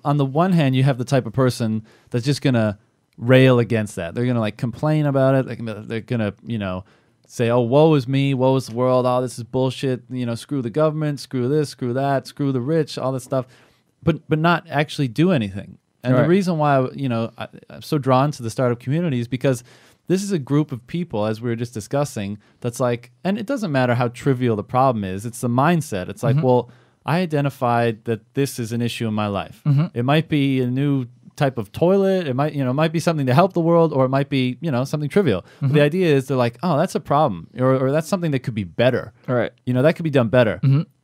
on the one hand, you have the type of person that's just going to rail against that. They're going to complain about it. They're going to, say, oh, woe is me, woe is the world, oh, this is bullshit, screw the government, screw this, screw that, screw the rich, all this stuff, but not actually do anything. And the reason why, I'm so drawn to the startup community is because this is a group of people, as we were just discussing, that's and it doesn't matter how trivial the problem is, it's the mindset. It's well, I identified that this is an issue in my life. It might be a new type of toilet, it might be something to help the world, or it might be something trivial. But the idea is they're oh, that's a problem, or that's something that could be better. Right. That could be done better.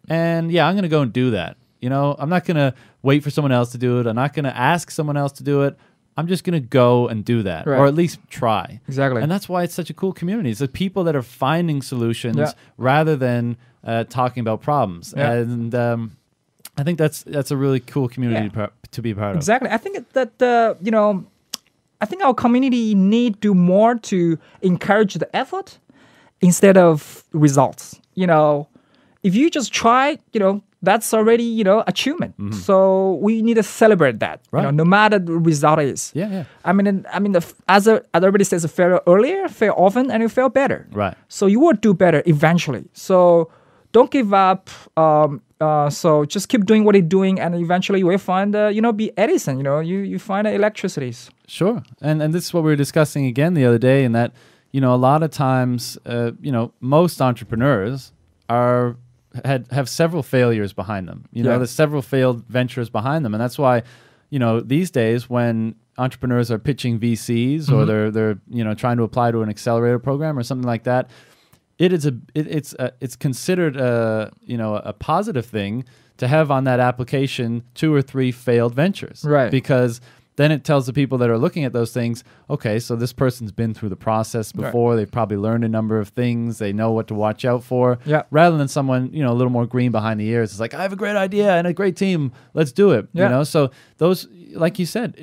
And yeah, I'm going to go and do that. I'm not going to wait for someone else to do it. I'm not going to ask someone else to do it. I'm just going to go and do that, or at least try. Exactly. And that's why it's such a cool community. It's the people that are finding solutions rather than talking about problems. And I think that's a really cool community to be a part of. Exactly. I think that I think our community need to do more to encourage the effort instead of results. If you just try, that's already achievement. So we need to celebrate that. No matter the result is. Yeah. I mean, as everybody says, fail earlier, fail often, and you fail better. Right. So you will do better eventually. So don't give up. So just keep doing what you're doing, and eventually you will find, be Edison. You find electricity. Sure, and this is what we were discussing again the other day, in that a lot of times, most entrepreneurs have several failures behind them. There's several failed ventures behind them, and that's why, these days when entrepreneurs are pitching VCs or they're trying to apply to an accelerator program or something like that. It's considered a positive thing to have on that application 2 or 3 failed ventures, right? Because then it tells the people that are looking at those things, okay, so this person's been through the process before. Right. They've probably learned a number of things. They know what to watch out for. Yeah. Rather than someone a little more green behind the ears. It's I have a great idea and a great team. Let's do it. Yeah. So those, like you said,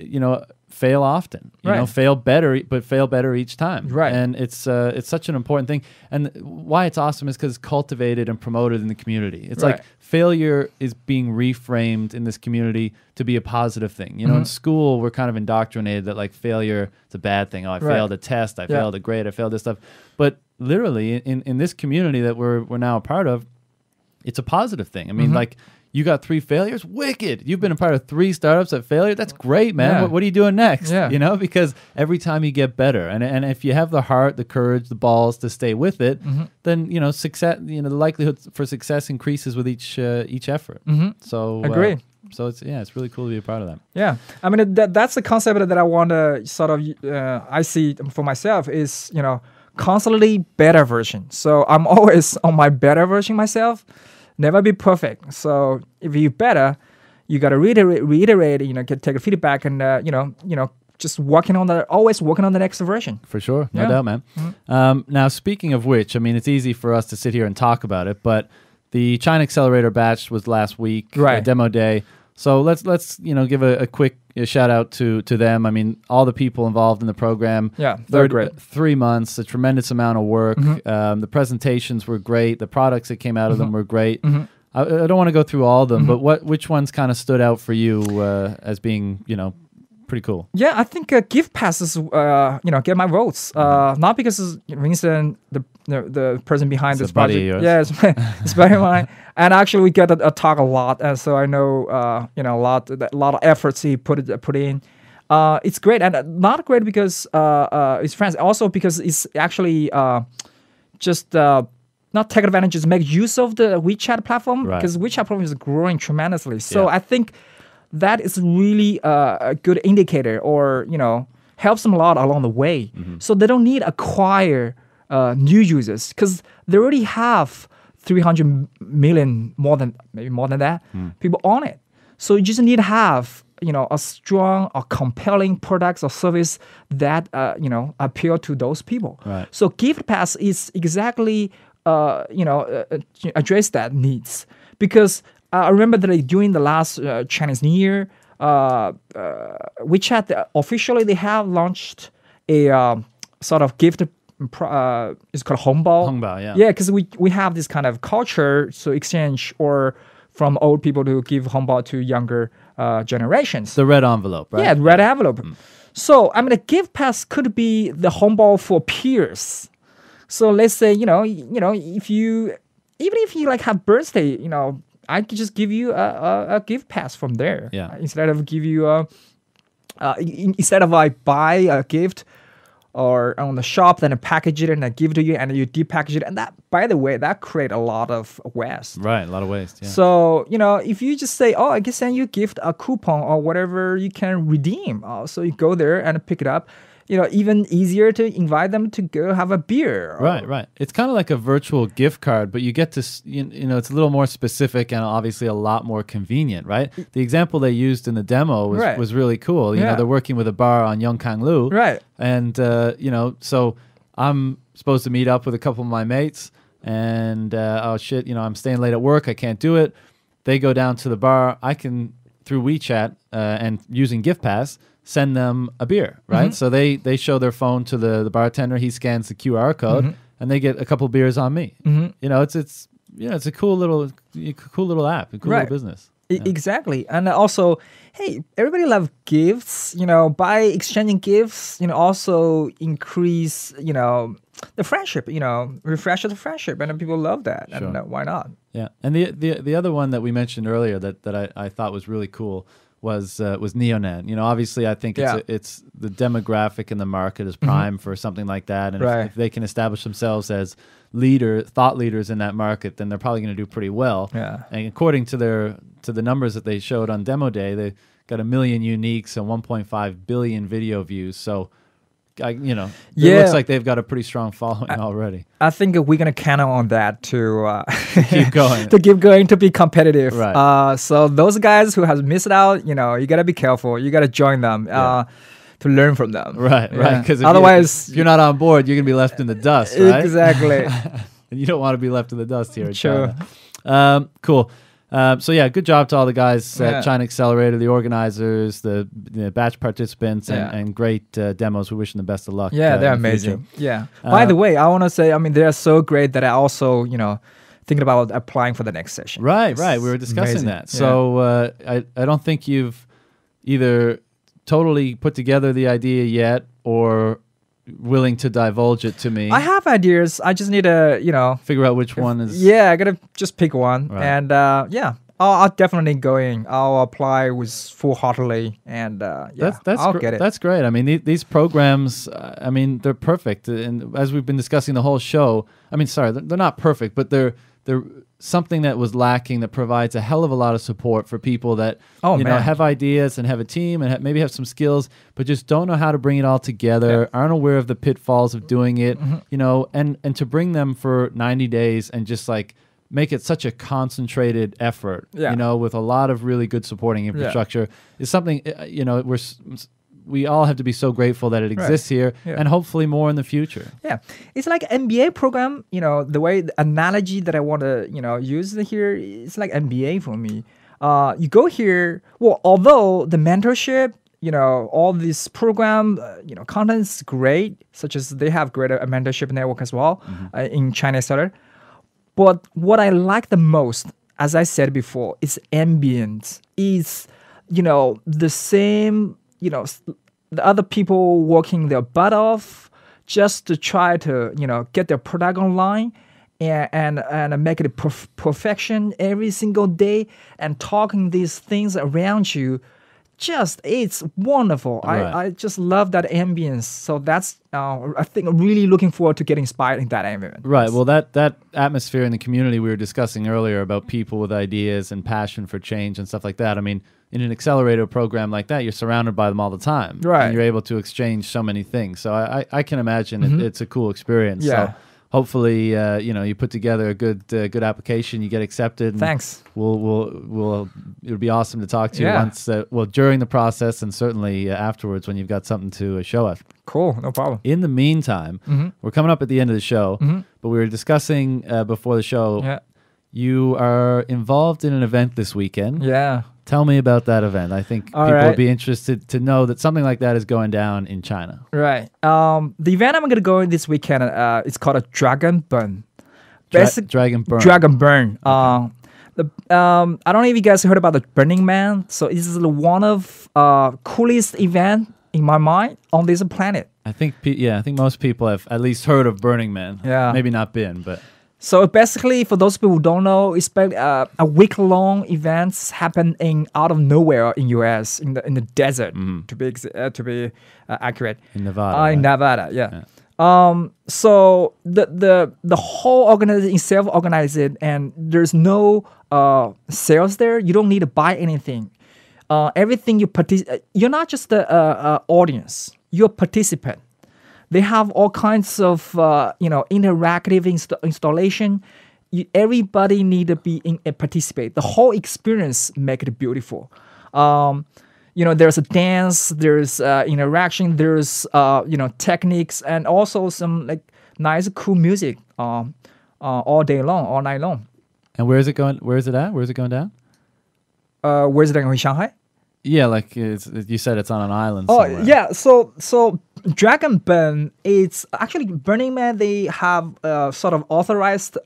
fail often, fail better, but fail better each time. Right. And it's such an important thing. And why it's awesome is because it's cultivated and promoted in the community. It's failure is being reframed in this community to be a positive thing. In school, we're kind of indoctrinated that failure is a bad thing. Oh, I failed a test, I failed a grade, I failed this stuff. But literally in this community that we're now a part of, it's a positive thing. I mean, you got 3 failures? Wicked. You've been a part of 3 startups that failure? That's great, man. Yeah. What are you doing next? Yeah. Because every time you get better. And if you have the heart, the courage, the balls to stay with it, then, success, the likelihood for success increases with each effort. So agree. So it's really cool to be a part of that. Yeah. I mean, that's the concept that I want to sort of, I see for myself is, constantly better version. So I'm always on my better version myself. Never be perfect. So if you're better, you got to reiterate, take a feedback and, just always working on the next version. For sure. No doubt, man. Now, speaking of which, I mean, it's easy for us to sit here and talk about it, but the China Accelerator batch was last week, demo day. So let's give a quick shout out to them. I mean, all the people involved in the program. Yeah, they're great. 3 months, a tremendous amount of work. The presentations were great. The products that came out of them were great. I don't want to go through all of them, but which ones kind of stood out for you as being, pretty cool? Yeah, I think gift passes, get my votes. Not because, for instance, the person behind this project. Yeah, it's buddy of mine. And actually, we get a talk a lot, and so I know, a lot of efforts he put in. it's great, and not great because it's friends. Also because it's actually just not take advantage, just make use of the WeChat platform, because WeChat platform is growing tremendously. So I think that is really a good indicator, or helps them a lot along the way. So they don't need acquire new users, because they already have 300 million, maybe more than that, people on it. So you just need to have a strong or compelling product or service that appeal to those people. Right. So Gift Pass is exactly address that needs, because I remember that during the last Chinese New Year, WeChat officially they have launched a sort of gift. It's called Hongbao. Hongbao, yeah. Yeah, because we have this kind of culture, so exchange or from old people to give Hongbao to younger generations. The red envelope, right? Yeah, the red envelope. So the Gift Pass could be the Hongbao for peers. So let's say if you like have birthday, I could just give you a gift pass from there. Yeah. Instead of give you instead of I buy a gift or on the shop, then I package it and I give it to you, and you depackage it, and that, by the way, that create a lot of waste. Right, a lot of waste. Yeah. So if you just say, I can send you gift a coupon or whatever you can redeem, so you go there and pick it up. Even easier to invite them to go have a beer. Right. It's kind of like a virtual gift card, but you get to, it's a little more specific and obviously a lot more convenient, right? The example they used in the demo was really cool. They're working with a bar on Yongkang-lu. Right. And, so I'm supposed to meet up with a couple of my mates and, I'm staying late at work. I can't do it. They go down to the bar. I can, through WeChat and using Gift Pass, send them a beer, right? So they show their phone to the bartender. He scans the QR code, and they get a couple beers on me. It's a cool little app, a cool little business. Yeah. Exactly, and also, hey, everybody loves gifts. By exchanging gifts, also increase, the friendship. Refresh the friendship, and people love that. Sure. And why not? Yeah, and the other one that we mentioned earlier that I thought was really cool was Neonan. Obviously, I think it's the demographic in the market is prime for something like that, and if they can establish themselves as thought leaders in that market, then they're probably going to do pretty well. Yeah. And according to the numbers that they showed on demo day, they got 1 million uniques and 1.5 billion video views. So, it looks like they've got a pretty strong following already. I think we're gonna count on that to keep going, to be competitive. Right. So those guys who have missed out, you gotta be careful. You gotta join them to learn from them. Right. Because otherwise, if you're not on board, you're gonna be left in the dust. Right. Exactly. And you don't want to be left in the dust here in China. Cool. Good job to all the guys at China Accelerator, the organizers, the batch participants, and great demos. We wish them the best of luck. Yeah, they're amazing. Yeah. By the way, I want to say, they're so great that I also, thinking about applying for the next session. Right. We were discussing that. So I don't think you've either totally put together the idea yet or willing to divulge it to me. I have ideas. I just need to, figure out which one is. Yeah, I gotta just pick one, right. And I'll definitely go in. I'll apply with full-heartedly, and I'll get it. That's great. These programs, they're perfect. And as we've been discussing the whole show, they're not perfect, but they're something that was lacking that provides a hell of a lot of support for people that have ideas and have a team and maybe have some skills, but just don't know how to bring it all together, aren't aware of the pitfalls of doing it, and to bring them for 90 days and just like make it such a concentrated effort, with a lot of really good supporting infrastructure is something, we all have to be so grateful that it exists here, and hopefully more in the future. Yeah, it's like MBA program. The way the analogy that I want to use here, it's like MBA for me. You go here. Well, although the mentorship, all this program, content is great. Such as they have great mentorship network as well in China Accelerator. But what I like the most, as I said before, is ambience. Is the same. The other people working their butt off just to try to, get their product online and make it perfection every single day and talking these things around you it's wonderful. Right. I just love that ambience. So that's I think I'm really looking forward to getting inspired in that environment. Right. Well, that atmosphere in the community we were discussing earlier about people with ideas and passion for change and stuff like that. I mean, in an accelerator program like that, you're surrounded by them all the time. Right. And you're able to exchange so many things. So I can imagine it's a cool experience. Yeah. So hopefully, you put together a good application, you get accepted. And Thanks. It'll be awesome to talk to you Yeah. once, during the process and certainly afterwards when you've got something to show us. Cool. No problem. In the meantime, we're coming up at the end of the show, but we were discussing before the show, Yeah. you are involved in an event this weekend. Yeah. Tell me about that event. I think All people right. would be interested to know that something like that is going down in China. Right. The event I'm gonna go in this weekend. It's called a Dragon Burn. Dragon Burn. Dragon Burn. I don't know if you guys heard about the Burning Man. So this is one of coolest event in my mind on this planet. I think most people have at least heard of Burning Man. Yeah. Maybe not been, but So basically, for those people who don't know, it's a week-long events happen out of nowhere in U.S. in the desert to be accurate. in Nevada. In right? Nevada, yeah. So the whole organization is self-organized, and there's no sales there. You don't need to buy anything. Everything you're not just the audience. You're a participant. They have all kinds of interactive installation. Everybody need to be participate. The whole experience make it beautiful. There's a dance, there's interaction, there's techniques, and also some like nice cool music all day long, all night long. And where is it going? Where is it at? Where is it going down? Where's it going? In Shanghai? Yeah, like you said, it's on an island. Oh somewhere. yeah, so Dragon Burn, it's actually Burning Man. They have sort of authorized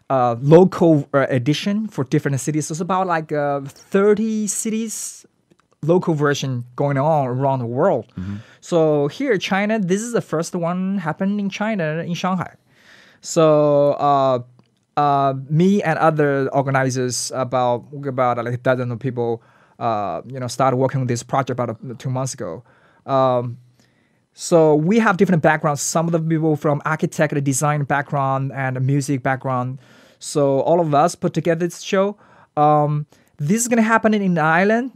local edition for different cities. So it's about like 30 cities local version going on around the world. So here, China, this is the first one happened in China, in Shanghai. So me and other organizers, about like a dozen of people, started working on this project about 2 months ago. So we have different backgrounds. Some of the people from architect, design background, and music background. So all of us put together this show. This is gonna happen in the island.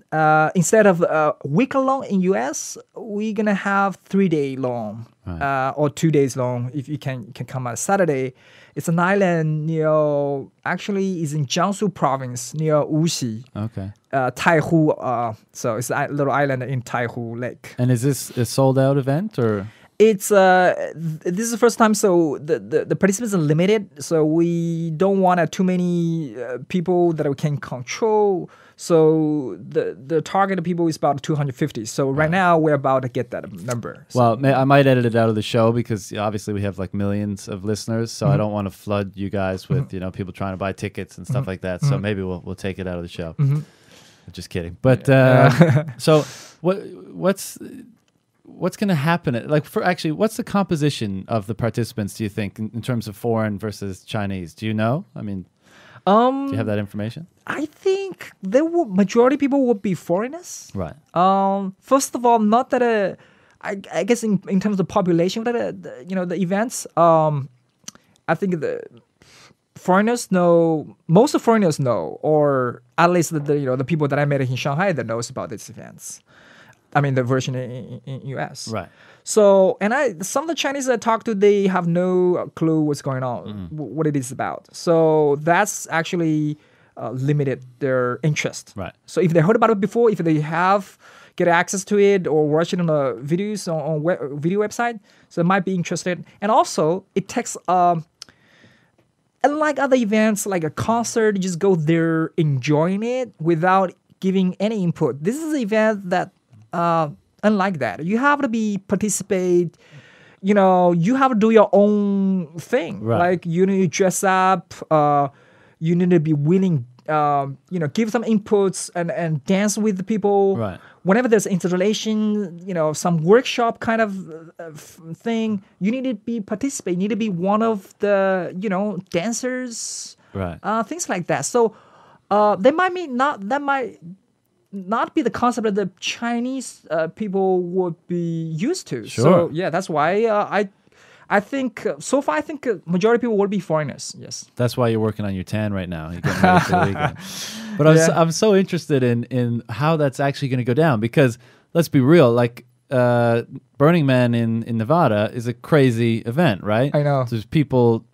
Instead of week long in US, we're gonna have 3 day long, or 2 days long if you can come on Saturday. It's an island actually is in Jiangsu province near Wuxi. Okay. Taihu. So it's a little island in Taihu Lake. And is this a sold out event or? It's this is the first time, so the participants are limited, so we don't want too many people that we can control. So the target of people is about 250. So right now we're about to get that number. So. Well, I might edit it out of the show because obviously we have like millions of listeners, so I don't want to flood you guys with people trying to buy tickets and stuff like that. So maybe we'll take it out of the show. Just kidding. But so what's going to happen? What's the composition of the participants, do you think, in terms of foreign versus Chinese? Do you know? I mean, do you have that information? I think majority of people would be foreigners. Right. First of all, not that I guess in terms of population, that the events. I think the foreigners know. Most of foreigners know, or at least the people that I met in Shanghai that knows about these events. I mean, the version in US. Right. So, and some of the Chinese that I talk to, they have no clue what's going on, what it is about. So that's actually limited their interest. Right. So if they heard about it before, if they have get access to it or watch it on the videos on video website, so they might be interested. And also, it takes unlike other events like a concert, you just go there enjoying it without giving any input. This is an event that unlike that, you have to participate. You have to do your own thing. Right. Like you need to dress up. You need to be willing. Give some inputs and dance with the people. Right. Whenever there's installation, some workshop kind of thing, you need to participate. You need to be one of the dancers. Right. Things like that. So that might not be the concept that the Chinese people would be used to. Sure. So yeah, that's why I think so far I think majority of people will be foreigners. Yes. That's why you're working on your tan right now. You're getting ready for the weekend. But I'm so interested in how that's actually going to go down, because let's be real, like Burning Man in Nevada is a crazy event, right? I know. There's people,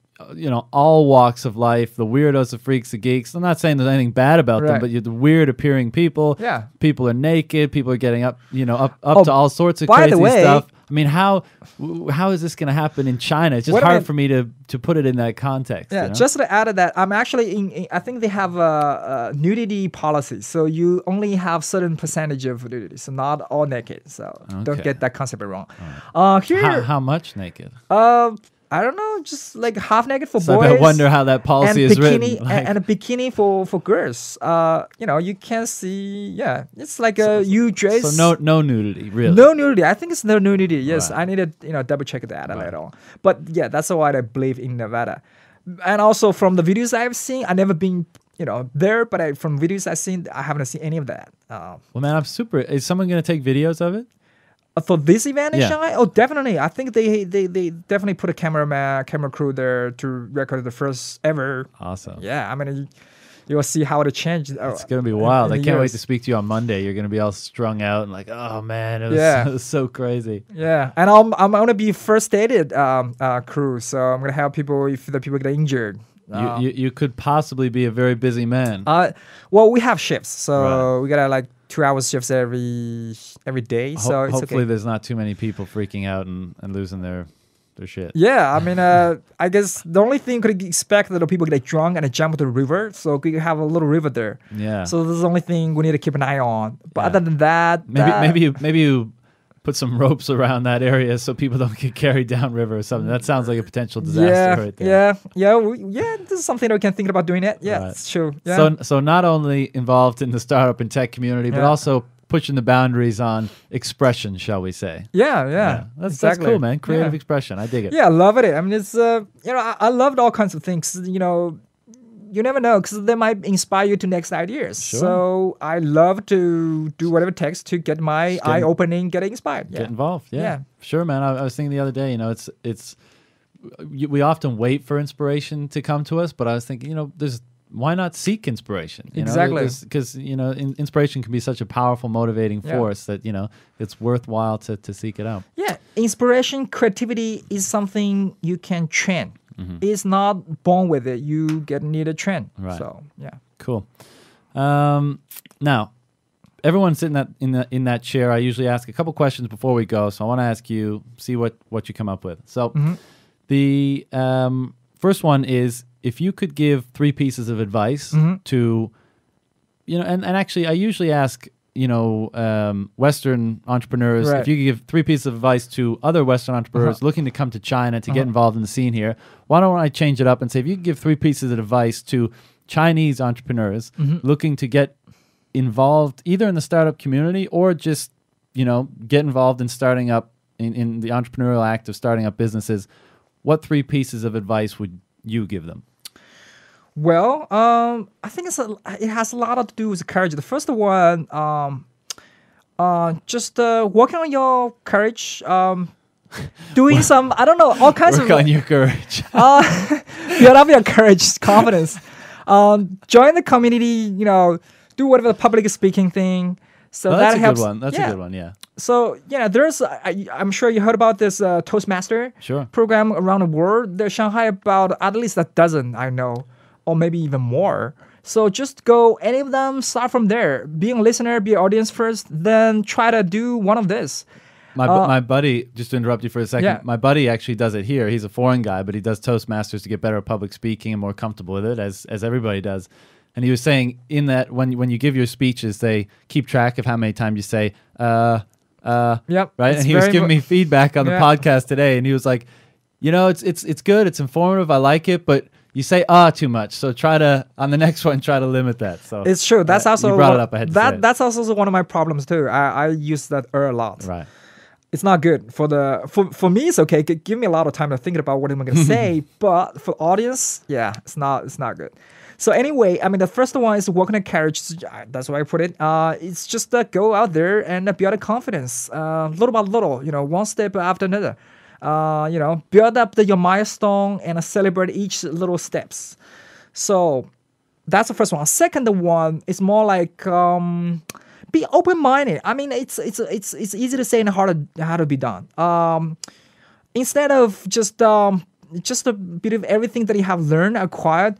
all walks of life, the weirdos, the freaks, the geeks. I'm not saying there's anything bad about them, but you're the weird appearing people. Yeah. People are naked. People are getting up to all sorts of by crazy the way, stuff. I mean, how is this going to happen in China? It's just hard for me to put it in that context. Yeah, just to add to that, I'm actually I think they have a nudity policy, so you only have certain percentage of nudity, so not all naked. So don't get that concept wrong. Here, how much naked? I don't know, just like half naked for So boys. I wonder how that policy and is bikini, written. Like, and a bikini for girls. You can see. Yeah, it's like you dress. so no nudity, really. No nudity. I think it's no nudity. Yes, Right. I need to double check that a little. But yeah, that's why I believe in Nevada. And also from the videos I've seen, I've never been there, but from videos I've seen, I haven't seen any of that. Well, man, I'm super. Is someone going to take videos of it? For this event in Yeah. Shanghai, oh, definitely. I think they definitely put a camera crew there to record the first ever. Awesome. Yeah, I mean, you will see how it changed. It's going to be wild. I in the can't wait years. to speak to you on Monday. You're going to be all strung out and like, oh man, it was so crazy. Yeah, and I'm gonna be first aided crew, so I'm gonna help people if the people get injured. You could possibly be a very busy man. Well, we have shifts, so Right. we got like 2 hours shifts every day. So it's Hopefully okay. there's not too many people freaking out and losing their shit. Yeah, I mean, I guess the only thing you could expect that the people get drunk and jump into the river. So we have a little river there. Yeah. So this is the only thing we need to keep an eye on. But Yeah. other than that, Maybe you put some ropes around that area so people don't get carried down river or something. That sounds like a potential disaster right there. This is something that we can think about doing it. Yeah, Right. it's true. Yeah. So not only involved in the startup and tech community, but Yeah. also pushing the boundaries on expression, shall we say? yeah. That's exactly. cool, man. Creative Yeah. expression. I dig it. Yeah, I love it. I mean, it's I loved all kinds of things. You never know because they might inspire you to next ideas. Sure. So I love to do whatever it takes to get my eye opening, get inspired. Yeah. Get involved. Yeah. Yeah. Sure, man. I was thinking the other day, we often wait for inspiration to come to us, but I was thinking, why not seek inspiration? Exactly. Because, inspiration can be such a powerful motivating Yeah. force that, it's worthwhile to seek it out. Yeah, inspiration, creativity is something you can train. Mm-hmm. It's not born with it. You need a train. Right. So yeah. Cool. Now, everyone sitting in that chair, I usually ask a couple questions before we go. So I want to ask you, see what you come up with. So the first one is, if you could give 3 pieces of advice to, and actually I usually ask, Western entrepreneurs, Right. if you could give 3 pieces of advice to other Western entrepreneurs looking to come to China to get involved in the scene here, why don't I change it up and say, if you could give 3 pieces of advice to Chinese entrepreneurs looking to get involved either in the startup community or just, get involved in starting up in the entrepreneurial act of starting up businesses, what 3 pieces of advice would you give them? Well, I think it has a lot to do with courage. The first one, just working on your courage, doing some, I don't know, all kinds Work of on your courage. build up your courage, confidence. Join the community, do whatever the public speaking thing. So That's that a helps. good one. That's a good one, yeah. So there's I'm sure you heard about this Toastmaster Sure. program around the world. There's Shanghai about at least a dozen I know, or maybe even more. So just go any of them, start from there. Be a listener, be an audience first, then try to do one of this. My buddy, just to interrupt you for a second, Yeah. my buddy actually does it here. He's a foreign guy, but he does Toastmasters to get better at public speaking and more comfortable with it, as everybody does. And he was saying in that when you give your speeches, they keep track of how many times you say, Yep. right? And he was giving me feedback on the podcast today, and he was like, it's good, it's informative, I like it, but you say too much. So on the next one, try to limit that. So It's true. That's also you brought it up. I had to say it. That's also one of my problems too. I use that a lot. Right. It's not good for me. It's okay. Give me a lot of time to think about what I'm going to say. But for audience, yeah, it's not good. So anyway, I mean, the first one is working on courage. That's why I put it. It's just go out there and build a confidence, little by little. One step after another. Build up your milestone and celebrate each little steps. So that's the first one. Second one is more like be open-minded. I mean, it's easy to say and hard to be done. Instead of just a bit of everything that you have learned, acquired,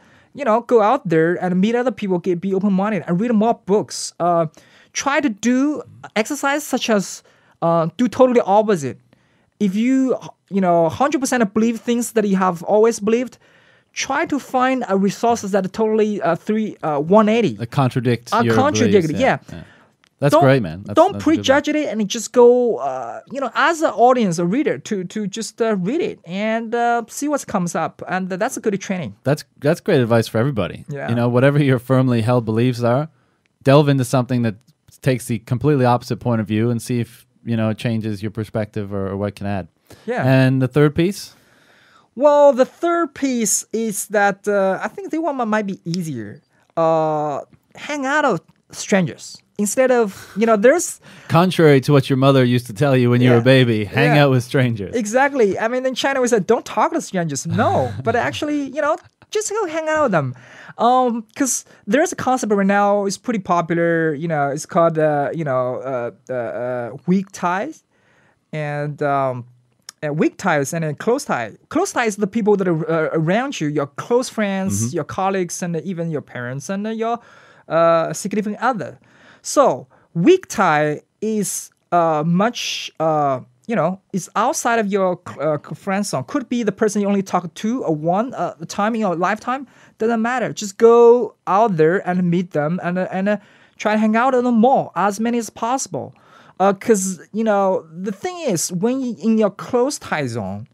go out there and meet other people, be open-minded and read more books. Try to do exercise such as do totally opposite. If you 100% believe things that you have always believed, try to find resources that are totally 180. Contradict your contradict, beliefs. yeah. That's great, man. Don't prejudge it and just go, as an audience, a reader, to just read it and see what comes up. And that's a good training. That's great advice for everybody. Yeah. Whatever your firmly held beliefs are, delve into something that takes the completely opposite point of view and see if, it changes your perspective or what can add. Yeah. And the third piece? Well, the third piece is that I think the one might be easier. Hang out with strangers. Instead of, there's... Contrary to what your mother used to tell you when you were a baby, hang out with strangers. Exactly. I mean, in China, we said, don't talk to strangers. No. But actually, just go hang out with them. Because there's a concept right now, it's pretty popular, it's called, weak ties. And weak ties and then close ties. Close ties are the people that are around you, your close friends, your colleagues, and even your parents and your significant other. So weak tie is much, is outside of your friend zone. Could be the person you only talk to one time in your lifetime. Doesn't matter. Just go out there and meet them and try to hang out with them more, as many as possible. Because, the thing is, when you're in your close tie zone,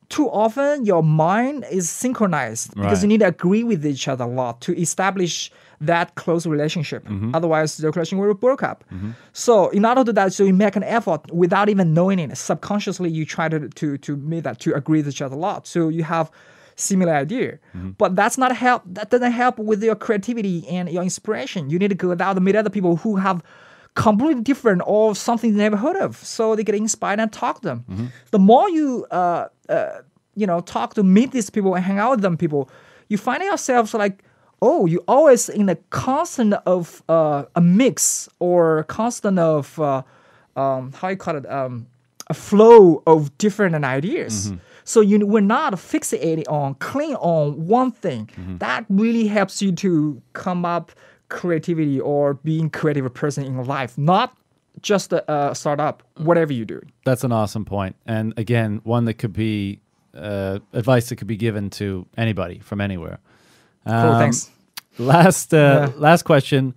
too often your mind is synchronized because you need to agree with each other a lot to establish that close relationship. Otherwise, the relationship will break up. So in order to do that, so you make an effort without even knowing it. Subconsciously, you try to make that, to agree with each other a lot. So you have similar idea. But that's not help. That doesn't help with your creativity and your inspiration. You need to go out and meet other people who have completely different or something they never heard of. So they get inspired and talk to them. The more you talk to meet these people and hang out with them people, you find yourselves like, oh, you're always in a constant of a mix or constant of how you call it, a flow of different ideas. So we're not fixated on, cling on one thing. That really helps you to come up creativity or being creative person in life, not just a startup, whatever you do. That's an awesome point. And again, one that could be advice that could be given to anybody from anywhere. Cool, thanks. Last question.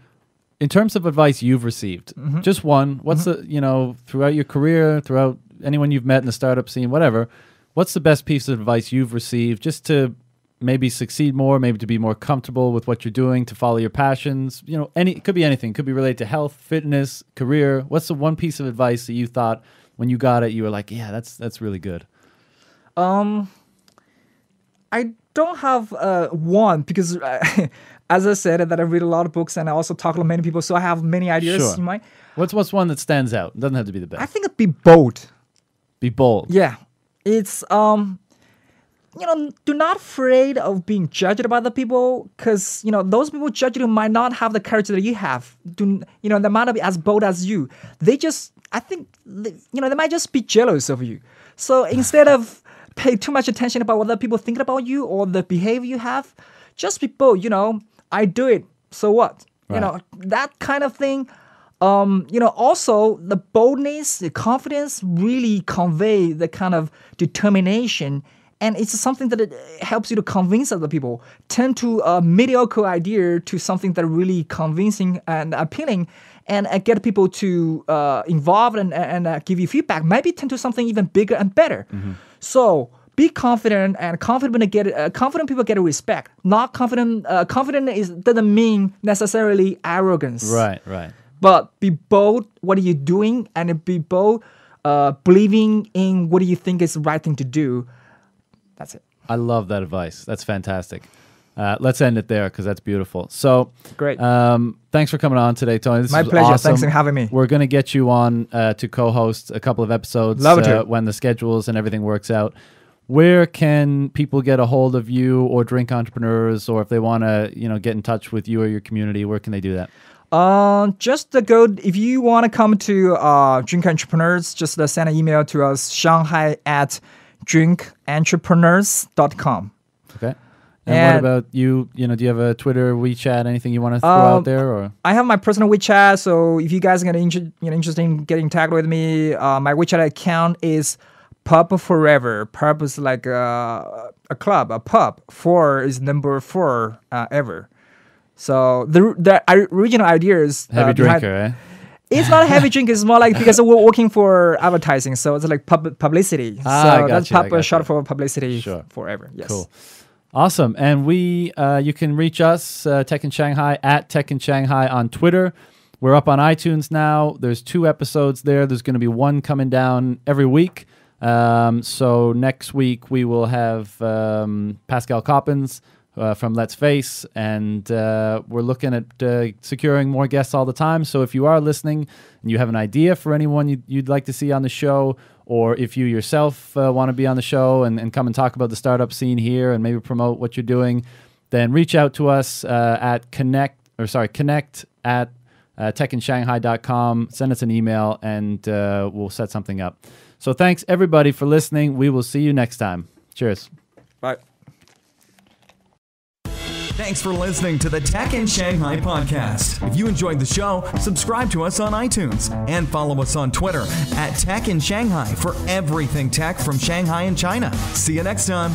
In terms of advice you've received, just one, what's the, throughout your career, throughout anyone you've met in the startup scene, whatever, what's the best piece of advice you've received just to maybe succeed more, maybe to be more comfortable with what you're doing, to follow your passions? It could be anything. It could be related to health, fitness, career. What's the one piece of advice that you thought when you got it, you were like, yeah, that's really good? I don't have one because, as I said, that I read a lot of books and I also talk to many people, so I have many ideas in mind. What's one that stands out? It doesn't have to be the best. I think it'd be bold. Be bold. Yeah, it's do not afraid of being judged by other people, because those people judge you might not have the courage that you have. They might not be as bold as you. They just, I think, they might just be jealous of you. So instead of pay too much attention about what other people think about you or the behavior you have, just be bold. I do it, so what? Right. That kind of thing. Also the boldness, the confidence really convey the kind of determination. And it's something that it helps you to convince other people. Turn to a mediocre idea to something that really convincing and appealing, and get people to involved and give you feedback. Maybe turn to something even bigger and better. So be confident, and confident people get respect. Not confident. Confident doesn't mean necessarily arrogance. Right. But be bold. What are you doing? And be bold. believing in what do you think is the right thing to do. That's it. I love that advice. That's fantastic. Let's end it there because that's beautiful. So Great. Thanks for coming on today, Tony. This My was pleasure. Awesome. Thanks for having me. We're going to get you on to co-host a couple of episodes when the schedules and everything works out. Where can people get a hold of you or Drink Entrepreneurs, or if they want to, get in touch with you or your community, where can they do that? Just go, if you want to come to Drink Entrepreneurs, just send an email to us, shanghai@drinkentrepreneurs.com. Okay. And what about you? Do you have a Twitter, WeChat, anything you want to throw out there? Or I have my personal WeChat, so if you guys are interested in getting tagged with me, my WeChat account is Pub Forever. Pub is like a club, a pub. 4 is number 4 ever. So the original idea is heavy drinker, eh? It's not a heavy drink. It's more like because we're working for advertising, so it's like publicity. So that's pub short for publicity forever. Yes. Cool. Awesome. And you can reach us, Tech in Shanghai, at Tech in Shanghai on Twitter. We're up on iTunes now. There's 2 episodes there. There's going to be one coming down every week. So next week we will have Pascal Coppens from Let's Face, and we're looking at securing more guests all the time. So if you are listening and you have an idea for anyone you'd like to see on the show, or if you yourself want to be on the show and come and talk about the startup scene here and maybe promote what you're doing, then reach out to us at connect at techinshanghai.com. Send us an email and we'll set something up. So thanks everybody for listening. We will see you next time. Cheers. Bye. Thanks for listening to the Tech in Shanghai podcast. If you enjoyed the show, subscribe to us on iTunes and follow us on Twitter at Tech in Shanghai for everything tech from Shanghai and China. See you next time.